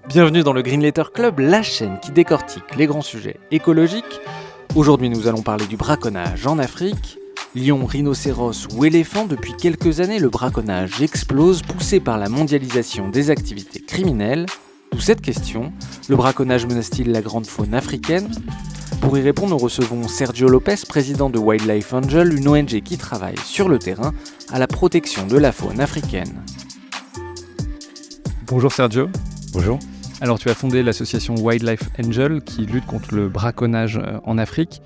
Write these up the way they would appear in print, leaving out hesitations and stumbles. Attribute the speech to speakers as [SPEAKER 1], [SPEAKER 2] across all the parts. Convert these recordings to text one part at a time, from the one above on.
[SPEAKER 1] Bienvenue dans le Green Letter Club, la chaîne qui décortique les grands sujets écologiques. Aujourd'hui, nous allons parler du braconnage en Afrique. Lions, rhinocéros ou éléphants, depuis quelques années, le braconnage explose, poussé par la mondialisation des activités criminelles. D'où cette question, le braconnage menace-t-il la grande faune africaine ? Pour y répondre, nous recevons Sergio Lopez, président de Wildlife Angel, une ONG qui travaille sur le terrain à la protection de la faune africaine.
[SPEAKER 2] Bonjour Sergio.
[SPEAKER 3] Bonjour.
[SPEAKER 2] Alors tu as fondé l'association Wildlife Angel qui lutte contre le braconnage en Afrique.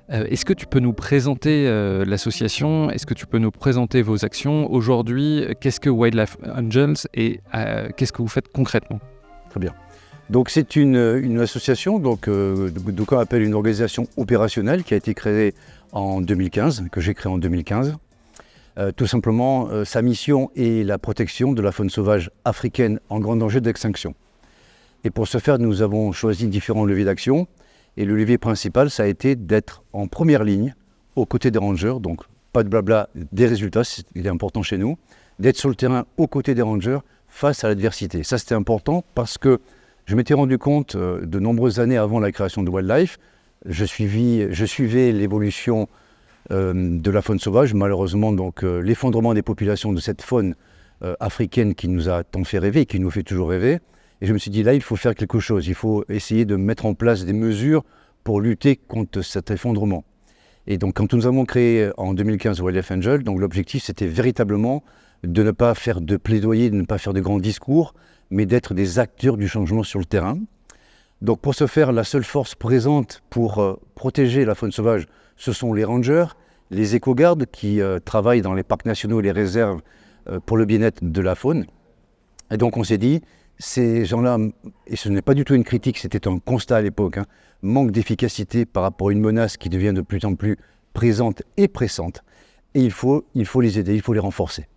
[SPEAKER 2] Est-ce que tu peux nous présenter l'association ? Est-ce que tu peux nous présenter vos actions ? Aujourd'hui, qu'est-ce que Wildlife Angels et qu'est-ce que vous faites concrètement ?
[SPEAKER 3] Très bien. Donc c'est une association, d'aucuns appellent une organisation opérationnelle qui a été créée en 2015, que j'ai créée en 2015. Tout simplement, sa mission est la protection de la faune sauvage africaine en grand danger d'extinction. Et pour ce faire, nous avons choisi différents leviers d'action. Et le levier principal, ça a été d'être en première ligne aux côtés des rangers. Donc pas de blabla, des résultats, il est important chez nous. D'être sur le terrain aux côtés des rangers face à l'adversité. Ça, c'était important parce que je m'étais rendu compte de nombreuses années avant la création de Wildlife, je suivais l'évolution de la faune sauvage. Malheureusement, l'effondrement des populations de cette faune africaine qui nous a tant fait rêver et qui nous fait toujours rêver. Et je me suis dit, là, il faut faire quelque chose. Il faut essayer de mettre en place des mesures pour lutter contre cet effondrement. Et donc, quand nous avons créé en 2015 Wildlife Angel, donc l'objectif, c'était véritablement de ne pas faire de plaidoyer, de ne pas faire de grands discours, mais d'être des acteurs du changement sur le terrain. Donc, pour ce faire, la seule force présente pour protéger la faune sauvage, ce sont les rangers, les éco-gardes qui travaillent dans les parcs nationaux et les réserves pour le bien-être de la faune. Et donc, on s'est dit, ces gens-là, et ce n'est pas du tout une critique, c'était un constat à l'époque, manquent d'efficacité par rapport à une menace qui devient de plus en plus présente et pressante. Et il faut les aider, il faut les renforcer.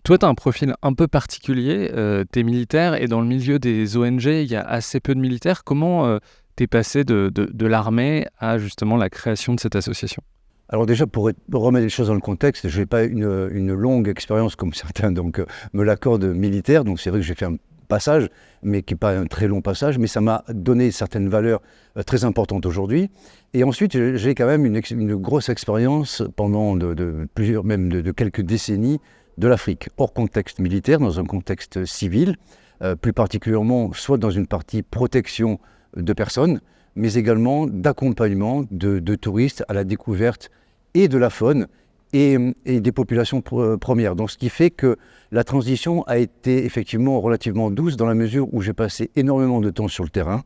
[SPEAKER 2] Toi, tu as un profil un peu particulier, tu es militaire et dans le milieu des ONG, il y a assez peu de militaires. Comment tu es passé de l'armée à justement la création de cette association ?
[SPEAKER 3] Alors déjà, pour remettre les choses dans le contexte, je n'ai pas une longue expérience comme certains me l'accordent militaire, donc c'est vrai que j'ai fait un passage, mais qui n'est pas un très long passage, mais ça m'a donné certaines valeurs très importantes aujourd'hui. Et ensuite, j'ai quand même une grosse expérience pendant de quelques décennies de l'Afrique, hors contexte militaire, dans un contexte civil, plus particulièrement soit dans une partie protection de personnes, mais également d'accompagnement de touristes à la découverte et de la faune et des populations premières. Donc, ce qui fait que la transition a été effectivement relativement douce dans la mesure où j'ai passé énormément de temps sur le terrain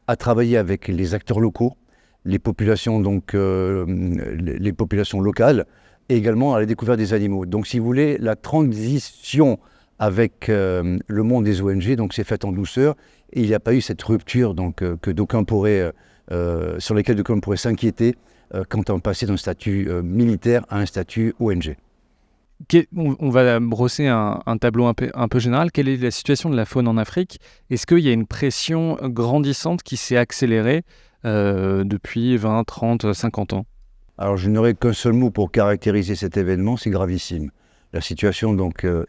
[SPEAKER 3] à travailler avec les acteurs locaux, les populations, les populations locales, et également à la découverte des animaux. Donc, si vous voulez, la transition avec le monde des ONG s'est faite en douceur et il n'y a pas eu cette rupture sur laquelle d'aucuns pourraient s'inquiéter quand on passait d'un statut militaire à un statut ONG.
[SPEAKER 2] On va brosser un tableau un peu général. Quelle est la situation de la faune en Afrique ? Est-ce qu'il y a une pression grandissante qui s'est accélérée depuis 20, 30, 50 ans ?
[SPEAKER 3] Alors je n'aurai qu'un seul mot pour caractériser cet événement, c'est gravissime. La situation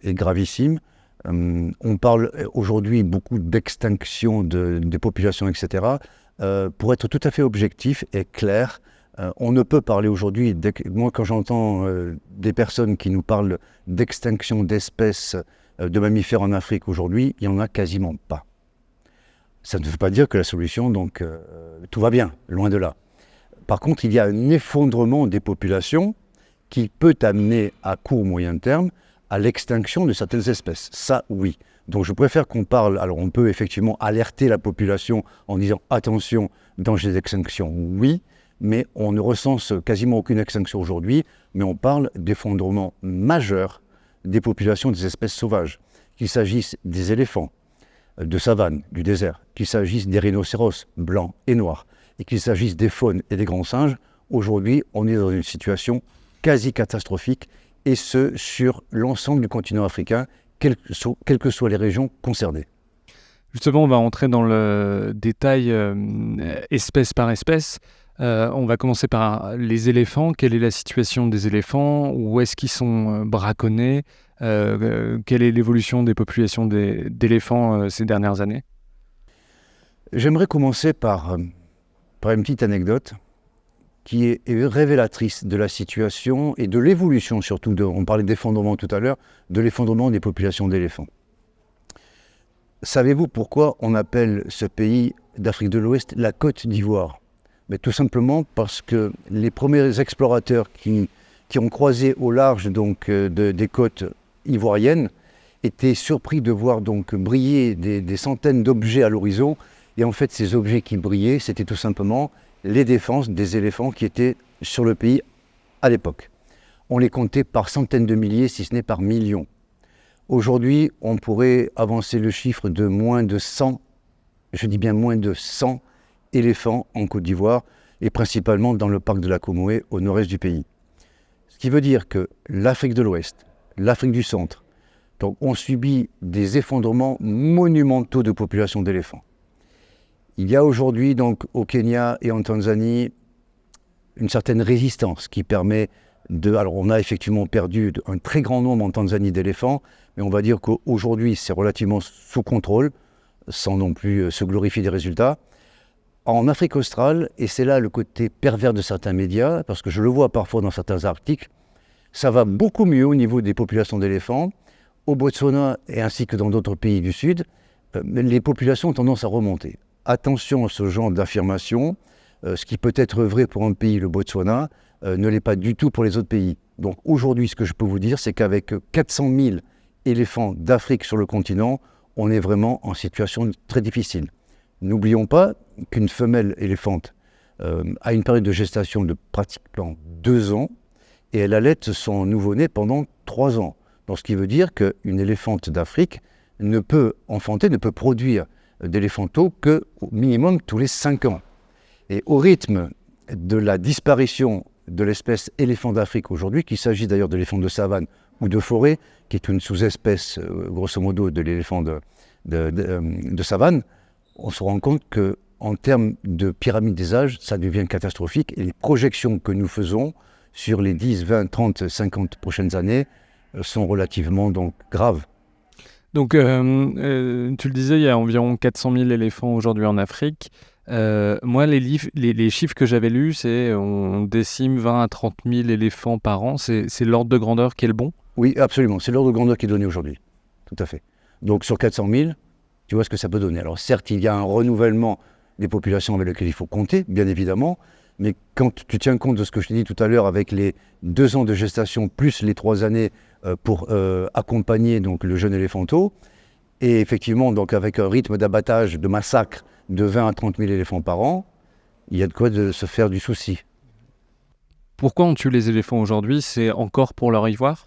[SPEAKER 3] est gravissime. On parle aujourd'hui beaucoup d'extinction des populations, etc. Pour être tout à fait objectif et clair, on ne peut parler aujourd'hui, moi quand j'entends des personnes qui nous parlent d'extinction d'espèces de mammifères en Afrique aujourd'hui, il n'y en a quasiment pas. Ça ne veut pas dire que la solution, tout va bien, loin de là. Par contre, il y a un effondrement des populations qui peut amener à court ou moyen terme à l'extinction de certaines espèces. Ça, oui. Donc je préfère qu'on parle, alors on peut effectivement alerter la population en disant « attention, danger d'extinction », oui, mais on ne recense quasiment aucune extinction aujourd'hui, mais on parle d'effondrement majeur des populations des espèces sauvages, qu'il s'agisse des éléphants, de savane, du désert, qu'il s'agisse des rhinocéros blancs et noirs, et qu'il s'agisse des faunes et des grands singes. Aujourd'hui, on est dans une situation quasi catastrophique, et ce, sur l'ensemble du continent africain, quelles que soient les régions concernées.
[SPEAKER 2] Justement, on va entrer dans le détail espèce par espèce. On va commencer par les éléphants. Quelle est la situation des éléphants ? Où est-ce qu'ils sont braconnés ? Quelle est l'évolution des populations d'éléphants ces dernières années ?
[SPEAKER 3] J'aimerais commencer par une petite anecdote qui est révélatrice de la situation et de l'évolution surtout, on parlait d'effondrement tout à l'heure, de l'effondrement des populations d'éléphants. Savez-vous pourquoi on appelle ce pays d'Afrique de l'Ouest la Côte d'Ivoire? Mais tout simplement parce que les premiers explorateurs qui ont croisé au large donc, des côtes ivoiriennes étaient surpris de voir donc briller des centaines d'objets à l'horizon. Et en fait, ces objets qui brillaient, c'était tout simplement les défenses des éléphants qui étaient sur le pays à l'époque. On les comptait par centaines de milliers, si ce n'est par millions. Aujourd'hui, on pourrait avancer le chiffre de moins de 100, je dis bien moins de 100 éléphants en Côte d'Ivoire, et principalement dans le parc de la Comoé, au nord-est du pays. Ce qui veut dire que l'Afrique de l'Ouest, l'Afrique du Centre, donc, ont subi des effondrements monumentaux de population d'éléphants. Il y a aujourd'hui donc au Kenya et en Tanzanie une certaine résistance qui permet de... Alors on a effectivement perdu un très grand nombre en Tanzanie d'éléphants, mais on va dire qu'aujourd'hui c'est relativement sous contrôle, sans non plus se glorifier des résultats. En Afrique australe, et c'est là le côté pervers de certains médias, parce que je le vois parfois dans certains articles, ça va beaucoup mieux au niveau des populations d'éléphants. Au Botswana et ainsi que dans d'autres pays du Sud, les populations ont tendance à remonter. Attention à ce genre d'affirmation, ce qui peut être vrai pour un pays, le Botswana, ne l'est pas du tout pour les autres pays. Donc aujourd'hui, ce que je peux vous dire, c'est qu'avec 400 000 éléphants d'Afrique sur le continent, on est vraiment en situation très difficile. N'oublions pas qu'une femelle éléphante a une période de gestation de pratiquement 2 ans et elle allaite son nouveau-né pendant 3 ans. Donc ce qui veut dire qu'une éléphante d'Afrique ne peut enfanter, ne peut produire d'éléphantaux qu'au minimum tous les 5 ans. Et au rythme de la disparition de l'espèce éléphant d'Afrique aujourd'hui, qu'il s'agit d'ailleurs de l'éléphant de savane ou de forêt, qui est une sous-espèce grosso modo de l'éléphant de savane, on se rend compte qu'en termes de pyramide des âges, ça devient catastrophique et les projections que nous faisons sur les 10, 20, 30, 50 prochaines années sont relativement donc graves.
[SPEAKER 2] Donc, tu le disais, il y a environ 400 000 éléphants aujourd'hui en Afrique. Moi, les chiffres que j'avais lus, c'est on décime 20 à 30 000 éléphants par an. C'est l'ordre de grandeur qui est le bon?
[SPEAKER 3] Oui, absolument. C'est l'ordre de grandeur qui est donné aujourd'hui. Tout à fait. Donc, sur 400 000, tu vois ce que ça peut donner. Alors, certes, il y a un renouvellement des populations avec lesquelles il faut compter, bien évidemment. Mais quand tu tiens compte de ce que je t'ai dit tout à l'heure avec les 2 ans de gestation plus les 3 années pour accompagner donc, le jeune éléphanteau, et effectivement donc, avec un rythme d'abattage, de massacre de 20 à 30 000 éléphants par an, il y a de quoi de se faire du souci.
[SPEAKER 2] Pourquoi on tue les éléphants aujourd'hui? C'est encore pour leur ivoire?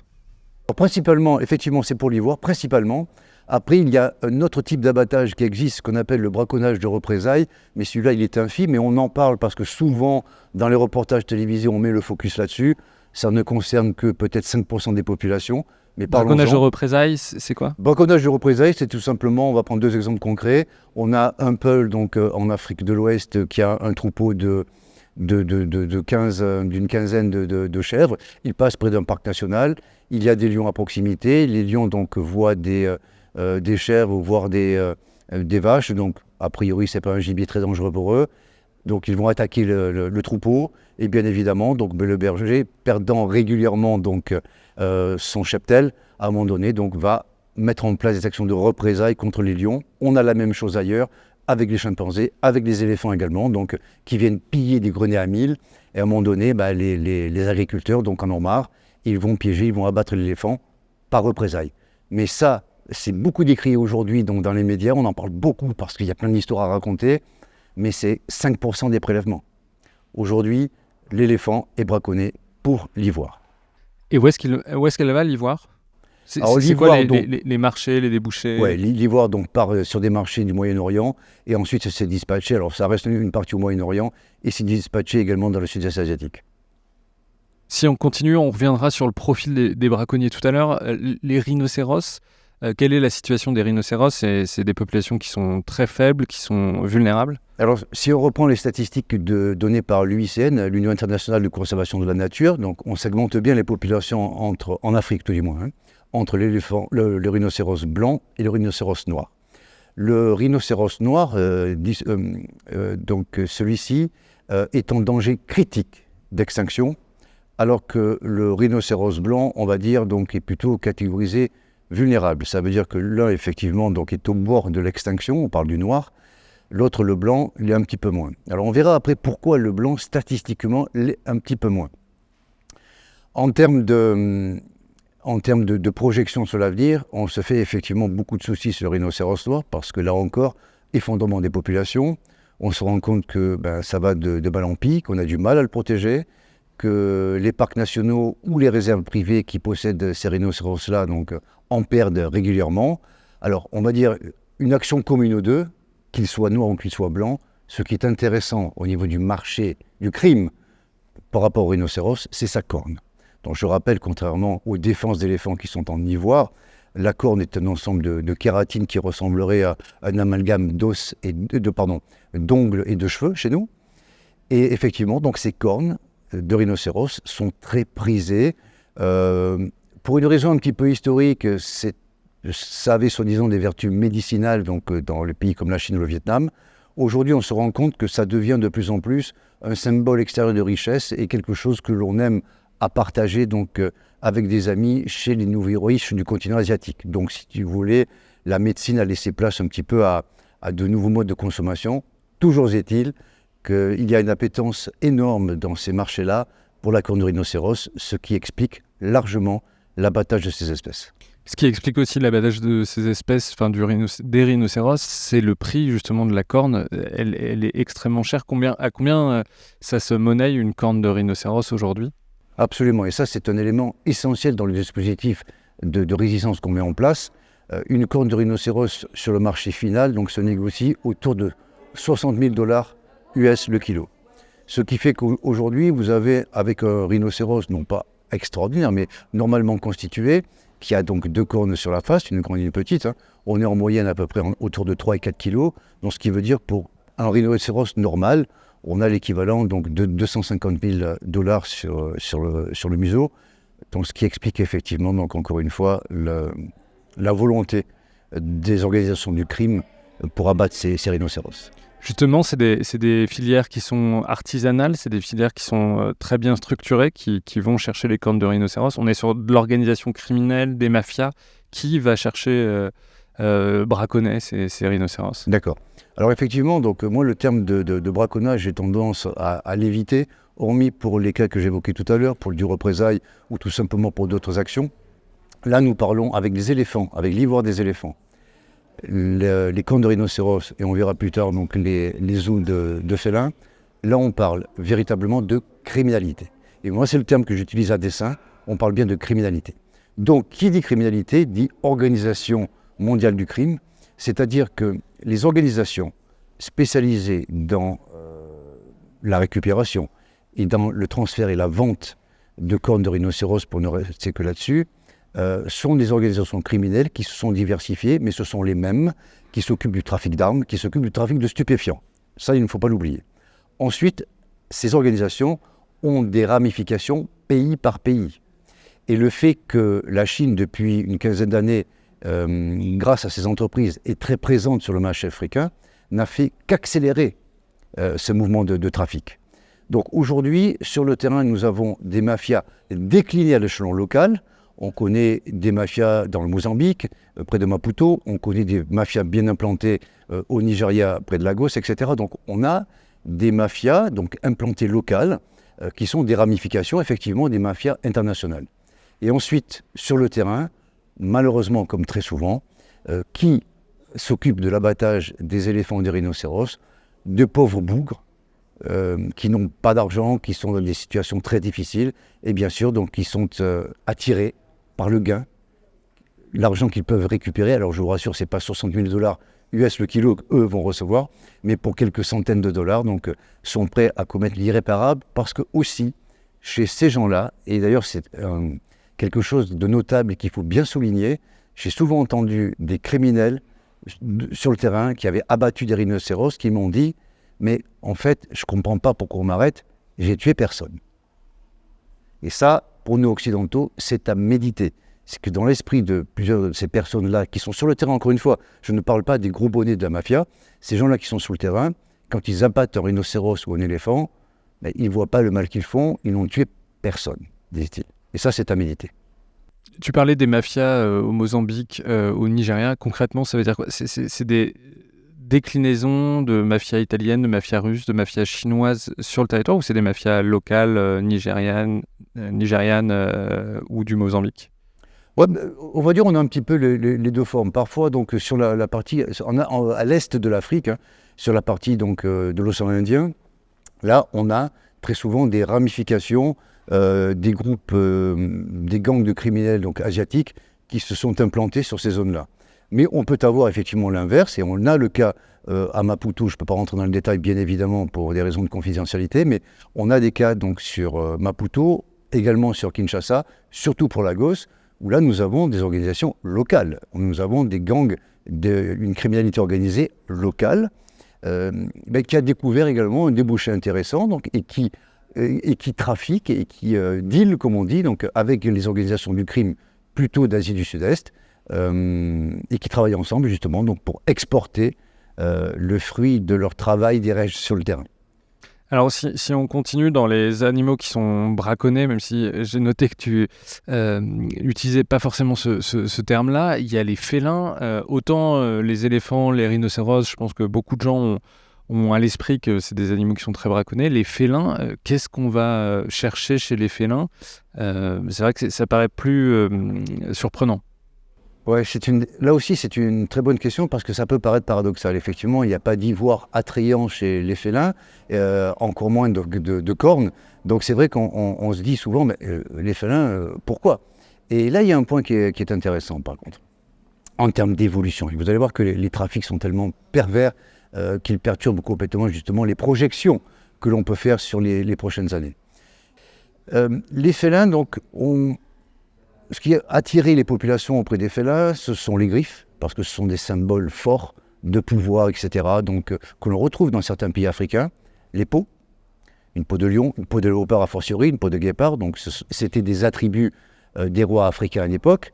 [SPEAKER 3] Alors, principalement, effectivement, c'est pour l'ivoire, principalement. Après, il y a un autre type d'abattage qui existe, qu'on appelle le braconnage de représailles, mais celui-là, il est infime, et on en parle parce que souvent, dans les reportages télévisés, on met le focus là-dessus. Ça ne concerne que peut-être 5% des populations. Mais
[SPEAKER 2] braconnage de représailles, c'est quoi?
[SPEAKER 3] Braconnage de représailles, c'est tout simplement, on va prendre 2 exemples concrets. On a un Peul, donc en Afrique de l'Ouest, qui a un troupeau d'une quinzaine de chèvres. Il passe près d'un parc national. Il y a des lions à proximité. Les lions donc voient des chèvres ou voire des vaches. Donc, a priori, ce n'est pas un gibier très dangereux pour eux. Donc, ils vont attaquer le troupeau. Et bien évidemment, donc, le berger, perdant régulièrement donc, son cheptel, à un moment donné, donc, va mettre en place des actions de représailles contre les lions. On a la même chose ailleurs, avec les chimpanzés, avec les éléphants également, donc, qui viennent piller des greniers à mille. Et à un moment donné, les agriculteurs donc, en ont marre. Ils vont piéger, ils vont abattre l'éléphant par représailles. Mais ça, c'est beaucoup décrié aujourd'hui donc dans les médias, on en parle beaucoup parce qu'il y a plein d'histoires à raconter, mais c'est 5% des prélèvements. Aujourd'hui, l'éléphant est braconné pour l'ivoire.
[SPEAKER 2] Et où est-ce qu'elle va, l'ivoire? C'est quoi les marchés, les débouchés?
[SPEAKER 3] Oui, l'ivoire donc, part sur des marchés du Moyen-Orient et ensuite c'est dispatché. Alors ça reste une partie au Moyen-Orient et c'est dispatché également dans le sud-est asiatique.
[SPEAKER 2] Si on continue, on reviendra sur le profil des braconniers tout à l'heure. Les rhinocéros, quelle est la situation des rhinocéros? C'est des populations qui sont très faibles, qui sont vulnérables?
[SPEAKER 3] Alors, si on reprend les statistiques données par l'UICN, l'Union internationale de conservation de la nature, donc on segmente bien les populations en Afrique tout du moins, entre l'éléphant, le rhinocéros blanc et le rhinocéros noir. Le rhinocéros noir, donc celui-ci, est en danger critique d'extinction, alors que le rhinocéros blanc, on va dire, donc, est plutôt catégorisé vulnérable. Ça veut dire que l'un, effectivement, donc, est au bord de l'extinction, on parle du noir, l'autre, le blanc, il est un petit peu moins. Alors on verra après pourquoi le blanc, statistiquement, l'est un petit peu moins. En termes de projection sur l'avenir, on se fait effectivement beaucoup de soucis sur le rhinocéros noir, parce que là encore, effondrement des populations, on se rend compte que ça va de mal en pis, qu'on a du mal à le protéger, que les parcs nationaux ou les réserves privées qui possèdent ces rhinocéros-là en perdent régulièrement. Alors, on va dire une action commune aux deux, qu'il soit noir ou qu'il soit blanc. Ce qui est intéressant au niveau du marché du crime par rapport au rhinocéros, c'est sa corne. Donc, je rappelle, contrairement aux défenses d'éléphants qui sont en ivoire, la corne est un ensemble de kératine qui ressemblerait à un amalgame d'ongles et de cheveux chez nous. Et effectivement, donc ces cornes de rhinocéros sont très prisées. Pour une raison un petit peu historique, ça avait soi-disant des vertus médicinales dans les pays comme la Chine ou le Vietnam. Aujourd'hui, on se rend compte que ça devient de plus en plus un symbole extérieur de richesse et quelque chose que l'on aime à partager avec des amis chez les nouveaux riches du continent asiatique. Donc, si tu voulais, la médecine a laissé place un petit peu à de nouveaux modes de consommation. Toujours est-il qu'il y a une appétence énorme dans ces marchés-là pour la corne de rhinocéros, ce qui explique largement l'abattage de ces espèces.
[SPEAKER 2] Ce qui explique aussi l'abattage de ces espèces, des rhinocéros, c'est le prix justement de la corne. Elle est extrêmement chère. À combien ça se monnaie une corne de rhinocéros aujourd'hui ?
[SPEAKER 3] Absolument, et ça c'est un élément essentiel dans le dispositif de résistance qu'on met en place. Une corne de rhinocéros sur le marché final se négocie autour de 60 000 $ US le kilo. Ce qui fait qu'aujourd'hui vous avez, avec un rhinocéros non pas extraordinaire mais normalement constitué, qui a donc deux cornes sur la face, une grande et une petite, on est en moyenne à peu près autour de 3 et 4 kilos, donc ce qui veut dire pour un rhinocéros normal, on a l'équivalent de 250 000 $ sur le museau, donc ce qui explique effectivement, encore une fois, la volonté des organisations du crime pour abattre ces rhinocéros.
[SPEAKER 2] Justement, c'est des filières qui sont artisanales, c'est des filières qui sont très bien structurées, qui vont chercher les cornes de rhinocéros. On est sur de l'organisation criminelle, des mafias. Qui va chercher, braconner ces rhinocéros ?
[SPEAKER 3] D'accord. Alors effectivement, moi le terme de braconnage, j'ai tendance à l'éviter, hormis pour les cas que j'évoquais tout à l'heure, pour du représailles ou tout simplement pour d'autres actions. Là, nous parlons avec des éléphants, avec l'ivoire des éléphants. Les cornes de rhinocéros, et on verra plus tard les os de félins, là on parle véritablement de criminalité. Et moi c'est le terme que j'utilise à dessein, on parle bien de criminalité. Donc qui dit criminalité dit organisation mondiale du crime, c'est-à-dire que les organisations spécialisées dans la récupération et dans le transfert et la vente de cornes de rhinocéros, pour ne rester que là-dessus, sont des organisations criminelles qui se sont diversifiées, mais ce sont les mêmes qui s'occupent du trafic d'armes, qui s'occupent du trafic de stupéfiants. Ça, il ne faut pas l'oublier. Ensuite, ces organisations ont des ramifications pays par pays. Et le fait que la Chine, depuis une quinzaine d'années, grâce à ces entreprises, est très présente sur le marché africain, n'a fait qu'accélérer ce mouvement de trafic. Donc aujourd'hui, sur le terrain, nous avons des mafias déclinées à l'échelon local. On connaît des mafias dans le Mozambique, près de Maputo. On connaît des mafias bien implantées au Nigeria, près de Lagos, etc. Donc on a des mafias implantées locales qui sont des ramifications, effectivement, des mafias internationales. Et ensuite, sur le terrain, malheureusement, comme très souvent, qui s'occupe de l'abattage des éléphants et des rhinocéros, de pauvres bougres, qui n'ont pas d'argent, qui sont dans des situations très difficiles, et bien sûr, qui sont attirés par le gain, l'argent qu'ils peuvent récupérer. Alors je vous rassure, ce n'est pas 60 000 $ US le kilo qu'eux vont recevoir, mais pour quelques centaines de dollars, sont prêts à commettre l'irréparable, parce que aussi, chez ces gens-là, et d'ailleurs c'est quelque chose de notable et qu'il faut bien souligner, j'ai souvent entendu des criminels sur le terrain qui avaient abattu des rhinocéros qui m'ont dit « mais en fait, je ne comprends pas pourquoi on m'arrête, j'ai tué personne ». Et ça, pour nous occidentaux, c'est à méditer. c'est que dans l'esprit de plusieurs de ces personnes-là qui sont sur le terrain, encore une fois, je ne parle pas des gros bonnets de la mafia, ces gens-là qui sont sur le terrain, quand ils abattent un rhinocéros ou un éléphant, ben, ils ne voient pas le mal qu'ils font, ils n'ont tué personne, disent-ils. Et ça, c'est à méditer.
[SPEAKER 2] Tu parlais des mafias au Mozambique, au Nigeria. Concrètement, ça veut dire quoi? C'est des déclinaisons de mafia italienne, de mafia russe, de mafia chinoise sur le territoire, ou c'est des mafias locales, nigérianes ou du Mozambique?
[SPEAKER 3] Ouais, on va dire on a un petit peu les deux formes. Parfois, donc, sur la partie, à l'est de l'Afrique, hein, sur la partie donc, de l'océan Indien, là, on a très souvent des ramifications, des groupes, des gangs de criminels donc, asiatiques qui se sont implantés sur ces zones-là. Mais on peut avoir effectivement l'inverse, et on a le cas à Maputo, je ne peux pas rentrer dans le détail bien évidemment pour des raisons de confidentialité, mais on a des cas donc, sur Maputo, également sur Kinshasa, surtout pour Lagos, où là nous avons des organisations locales, nous avons des gangs, une criminalité organisée locale, qui a découvert également un débouché intéressant donc, et qui trafique et qui deal, comme on dit, donc, avec les organisations du crime plutôt d'Asie du Sud-Est, et qui travaillent ensemble justement donc, pour exporter le fruit de leur travail, dirais-je, sur le terrain.
[SPEAKER 2] Alors si on continue dans les animaux qui sont braconnés, même si j'ai noté que tu n'utilisais pas forcément ce terme-là, il y a les félins, autant les éléphants, les rhinocéros, je pense que beaucoup de gens ont à l'esprit que c'est des animaux qui sont très braconnés. Les félins, qu'est-ce qu'on va chercher chez les félins? C'est vrai que ça paraît plus surprenant.
[SPEAKER 3] Ouais, là aussi, c'est une très bonne question parce que ça peut paraître paradoxal. Effectivement, il n'y a pas d'ivoire attrayant chez les félins, encore moins de cornes. Donc c'est vrai qu'on se dit souvent, mais, les félins, pourquoi? Et là, il y a un point qui est intéressant par contre, en termes d'évolution. Vous allez voir que les trafics sont tellement pervers qu'ils perturbent complètement justement les projections que l'on peut faire sur les prochaines années. Les félins, donc, ce qui a attiré les populations auprès des félins, ce sont les griffes, parce que ce sont des symboles forts de pouvoir, etc., donc, que l'on retrouve dans certains pays africains. Les peaux, une peau de lion, une peau de léopard a fortiori, une peau de guépard, donc c'était des attributs des rois africains à l'époque,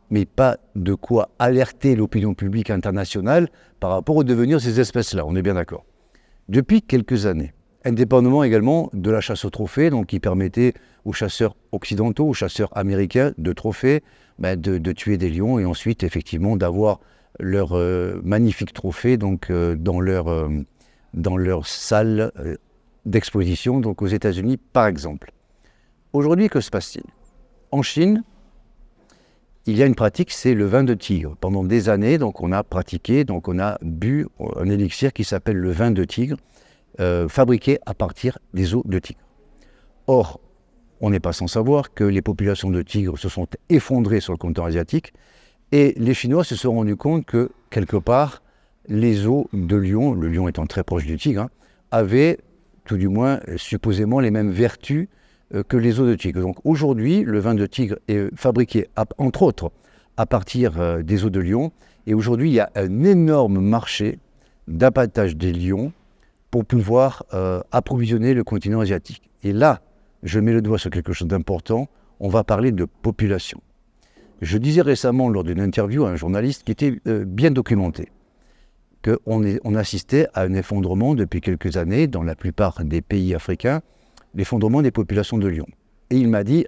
[SPEAKER 3] mais pas de quoi alerter l'opinion publique internationale par rapport au devenir de ces espèces-là, on est bien d'accord. Depuis quelques années, indépendamment également de la chasse aux trophées, donc qui permettait aux chasseurs occidentaux, aux chasseurs américains de trophées, de tuer des lions et ensuite effectivement d'avoir leurs magnifiques trophées donc, dans leur salle d'exposition, donc aux États-Unis par exemple. Aujourd'hui, que se passe-t-il? En Chine, il y a une pratique, c'est le vin de tigre. Pendant des années, donc, on a pratiqué, donc on a bu un élixir qui s'appelle le vin de tigre, fabriqué à partir des os de tigre. Or, on n'est pas sans savoir que les populations de tigres se sont effondrées sur le continent asiatique et les Chinois se sont rendus compte que, quelque part, les os de lion, le lion étant très proche du tigre, avaient, tout du moins, supposément les mêmes vertus que les os de tigre. Donc aujourd'hui, le vin de tigre est fabriqué, entre autres, à partir des os de lion. Et aujourd'hui, il y a un énorme marché d'abattage des lions pour pouvoir approvisionner le continent asiatique. Et là, je mets le doigt sur quelque chose d'important, on va parler de population. Je disais récemment lors d'une interview à un journaliste qui était bien documenté, qu'on assistait à un effondrement depuis quelques années dans la plupart des pays africains, l'effondrement des populations de lions. Et il m'a dit,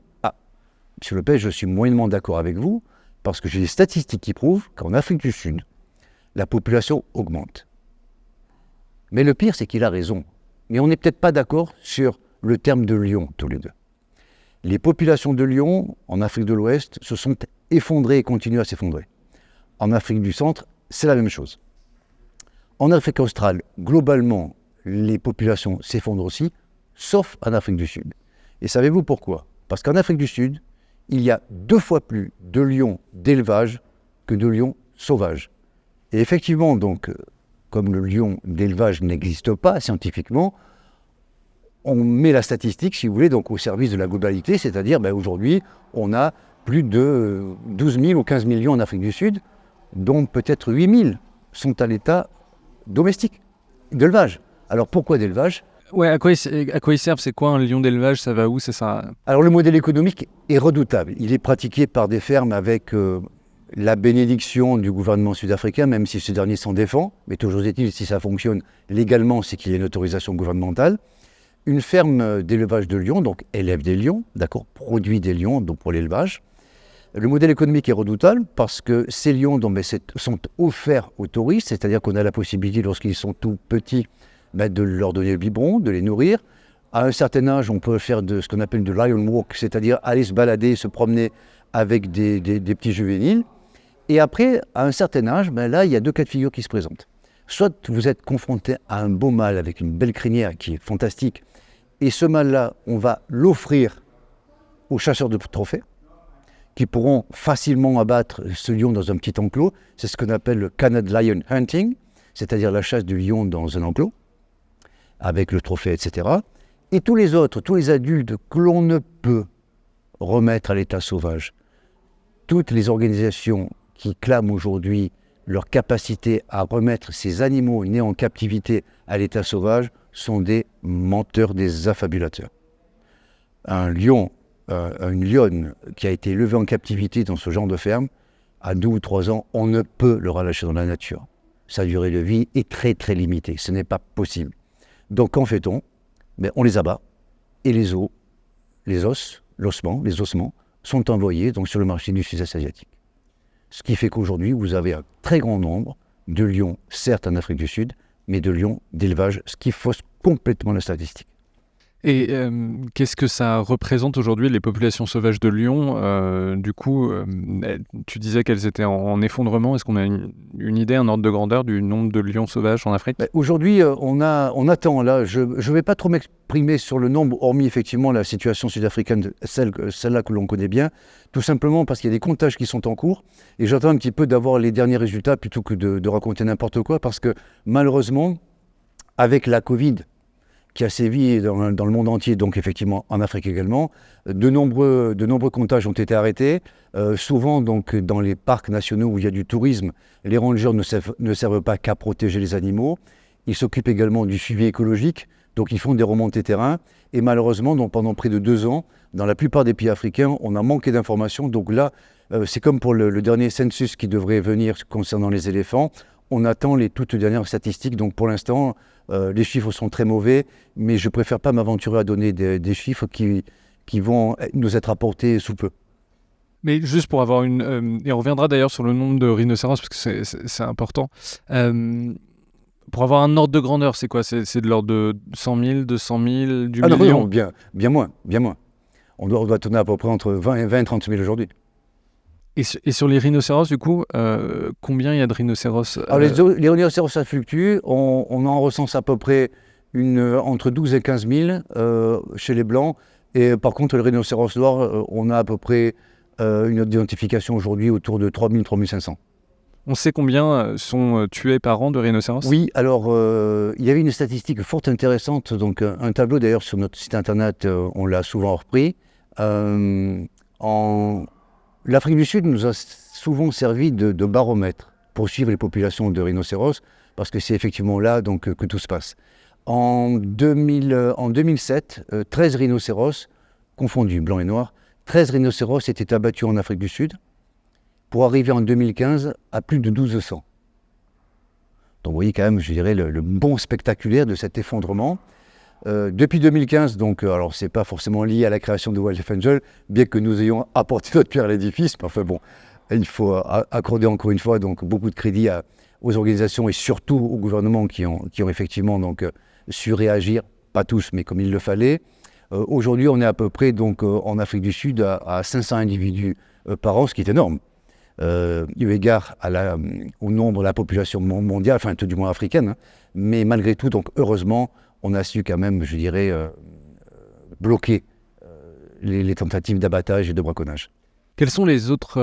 [SPEAKER 3] Monsieur Lopez, je suis moyennement d'accord avec vous, parce que j'ai des statistiques qui prouvent qu'en Afrique du Sud, la population augmente. Mais le pire, c'est qu'il a raison. Mais on n'est peut-être pas d'accord sur le terme de lion, tous les deux. Les populations de lions, en Afrique de l'Ouest, se sont effondrées et continuent à s'effondrer. En Afrique du Centre, c'est la même chose. En Afrique australe, globalement, les populations s'effondrent aussi, sauf en Afrique du Sud. Et savez-vous pourquoi? Parce qu'en Afrique du Sud, il y a 2 fois plus de lions d'élevage que de lions sauvages. Et effectivement, donc, comme le lion d'élevage n'existe pas scientifiquement, on met la statistique, si vous voulez, donc au service de la globalité, c'est-à-dire aujourd'hui, on a plus de 12 000 ou 15 000 lions en Afrique du Sud, dont peut-être 8 000 sont à l'état domestique, d'élevage. Alors pourquoi d'élevage?
[SPEAKER 2] Ouais, à quoi ils servent? C'est quoi un lion d'élevage? Ça va où? C'est ça?
[SPEAKER 3] Alors le modèle économique est redoutable. Il est pratiqué par des fermes avec la bénédiction du gouvernement sud-africain, même si ce dernier s'en défend. Mais toujours est-il, si ça fonctionne légalement, c'est qu'il y a une autorisation gouvernementale. Une ferme d'élevage de lions, donc élève des lions, d'accord, produit des lions donc pour l'élevage. Le modèle économique est redoutable parce que ces lions donc, sont offerts aux touristes, c'est-à-dire qu'on a la possibilité, lorsqu'ils sont tout petits, de leur donner le biberon, de les nourrir. À un certain âge, on peut faire ce qu'on appelle de lion walk, c'est-à-dire aller se balader, se promener avec des petits juvéniles. Et après, à un certain âge, là, il y a deux cas de figure qui se présentent. Soit vous êtes confronté à un beau mâle avec une belle crinière qui est fantastique, et ce mâle-là, on va l'offrir aux chasseurs de trophées, qui pourront facilement abattre ce lion dans un petit enclos. C'est ce qu'on appelle le Canad Lion Hunting, c'est-à-dire la chasse du lion dans un enclos, avec le trophée, etc. Et tous les autres, tous les adultes que l'on ne peut remettre à l'état sauvage, toutes les organisations qui clament aujourd'hui leur capacité à remettre ces animaux nés en captivité à l'état sauvage sont des menteurs, des affabulateurs. Une lionne qui a été élevée en captivité dans ce genre de ferme, à 2 ou 3 ans, on ne peut le relâcher dans la nature. Sa durée de vie est très très limitée, ce n'est pas possible. Donc qu'en fait-on? On les abat et les ossements sont envoyés donc, sur le marché du sud-est asiatique. Ce qui fait qu'aujourd'hui, vous avez un très grand nombre de lions, certes en Afrique du Sud, mais de lions d'élevage, ce qui fausse complètement la statistique.
[SPEAKER 2] Et qu'est-ce que ça représente aujourd'hui, les populations sauvages de lions? Du coup, tu disais qu'elles étaient en effondrement. Est-ce qu'on a une idée, un ordre de grandeur du nombre de lions sauvages en Afrique?
[SPEAKER 3] Aujourd'hui, on attend, là, je ne vais pas trop m'exprimer sur le nombre, hormis effectivement la situation sud-africaine, celle-là que l'on connaît bien, tout simplement parce qu'il y a des comptages qui sont en cours, et j'attends un petit peu d'avoir les derniers résultats plutôt que de raconter n'importe quoi, parce que malheureusement, avec la Covid, qui a sévi dans le monde entier, donc effectivement en Afrique également. De nombreux comptages ont été arrêtés. Souvent, donc, dans les parcs nationaux où il y a du tourisme, les rangers ne servent pas qu'à protéger les animaux. Ils s'occupent également du suivi écologique, donc ils font des remontées terrain. Et malheureusement, donc, pendant près de 2 ans, dans la plupart des pays africains, on a manqué d'informations. Donc là, c'est comme pour le dernier census qui devrait venir concernant les éléphants. On attend les toutes dernières statistiques. Donc pour l'instant, les chiffres sont très mauvais, mais je ne préfère pas m'aventurer à donner des chiffres qui vont nous être apportés sous peu.
[SPEAKER 2] Mais juste pour avoir et on reviendra d'ailleurs sur le nombre de rhinocéros, parce que c'est important. Pour avoir un ordre de grandeur, c'est quoi? C'est de l'ordre de 100 000, 200 000, du million?
[SPEAKER 3] Non, bien moins. On doit tourner à peu près entre 20 et 30 000 aujourd'hui.
[SPEAKER 2] Et sur les rhinocéros, du coup, combien il y a de rhinocéros?
[SPEAKER 3] Alors les rhinocéros, ça fluctue. On en recense à peu près entre 12 et 15 000 chez les Blancs. Et par contre, le rhinocéros noir, on a à peu près une identification aujourd'hui autour de 3 000, 3 500.
[SPEAKER 2] On sait combien sont tués par an de rhinocéros?
[SPEAKER 3] Oui, alors il y avait une statistique fort intéressante, donc un tableau d'ailleurs sur notre site internet, on l'a souvent repris. L'Afrique du Sud nous a souvent servi de baromètre pour suivre les populations de rhinocéros, parce que c'est effectivement là donc, que tout se passe. En 2007, 13 rhinocéros, confondus, blancs et noirs, 13 rhinocéros étaient abattus en Afrique du Sud, pour arriver en 2015 à plus de 1200. Donc vous voyez quand même, je dirais, le bond spectaculaire de cet effondrement. Depuis 2015, donc, alors c'est pas forcément lié à la création de Wildlife Angel, bien que nous ayons apporté notre pierre à l'édifice, mais enfin bon, il faut accorder encore une fois donc, beaucoup de crédit aux organisations et surtout aux gouvernements qui ont effectivement donc, su réagir, pas tous, mais comme il le fallait. Aujourd'hui, on est à peu près donc, en Afrique du Sud à 500 individus par an, ce qui est énorme. Eu égard au nombre de la population mondiale, enfin tout du moins africaine, hein. Mais malgré tout, donc heureusement, on a su quand même, je dirais, bloquer les tentatives d'abattage et de braconnage.
[SPEAKER 2] Quelles sont les autres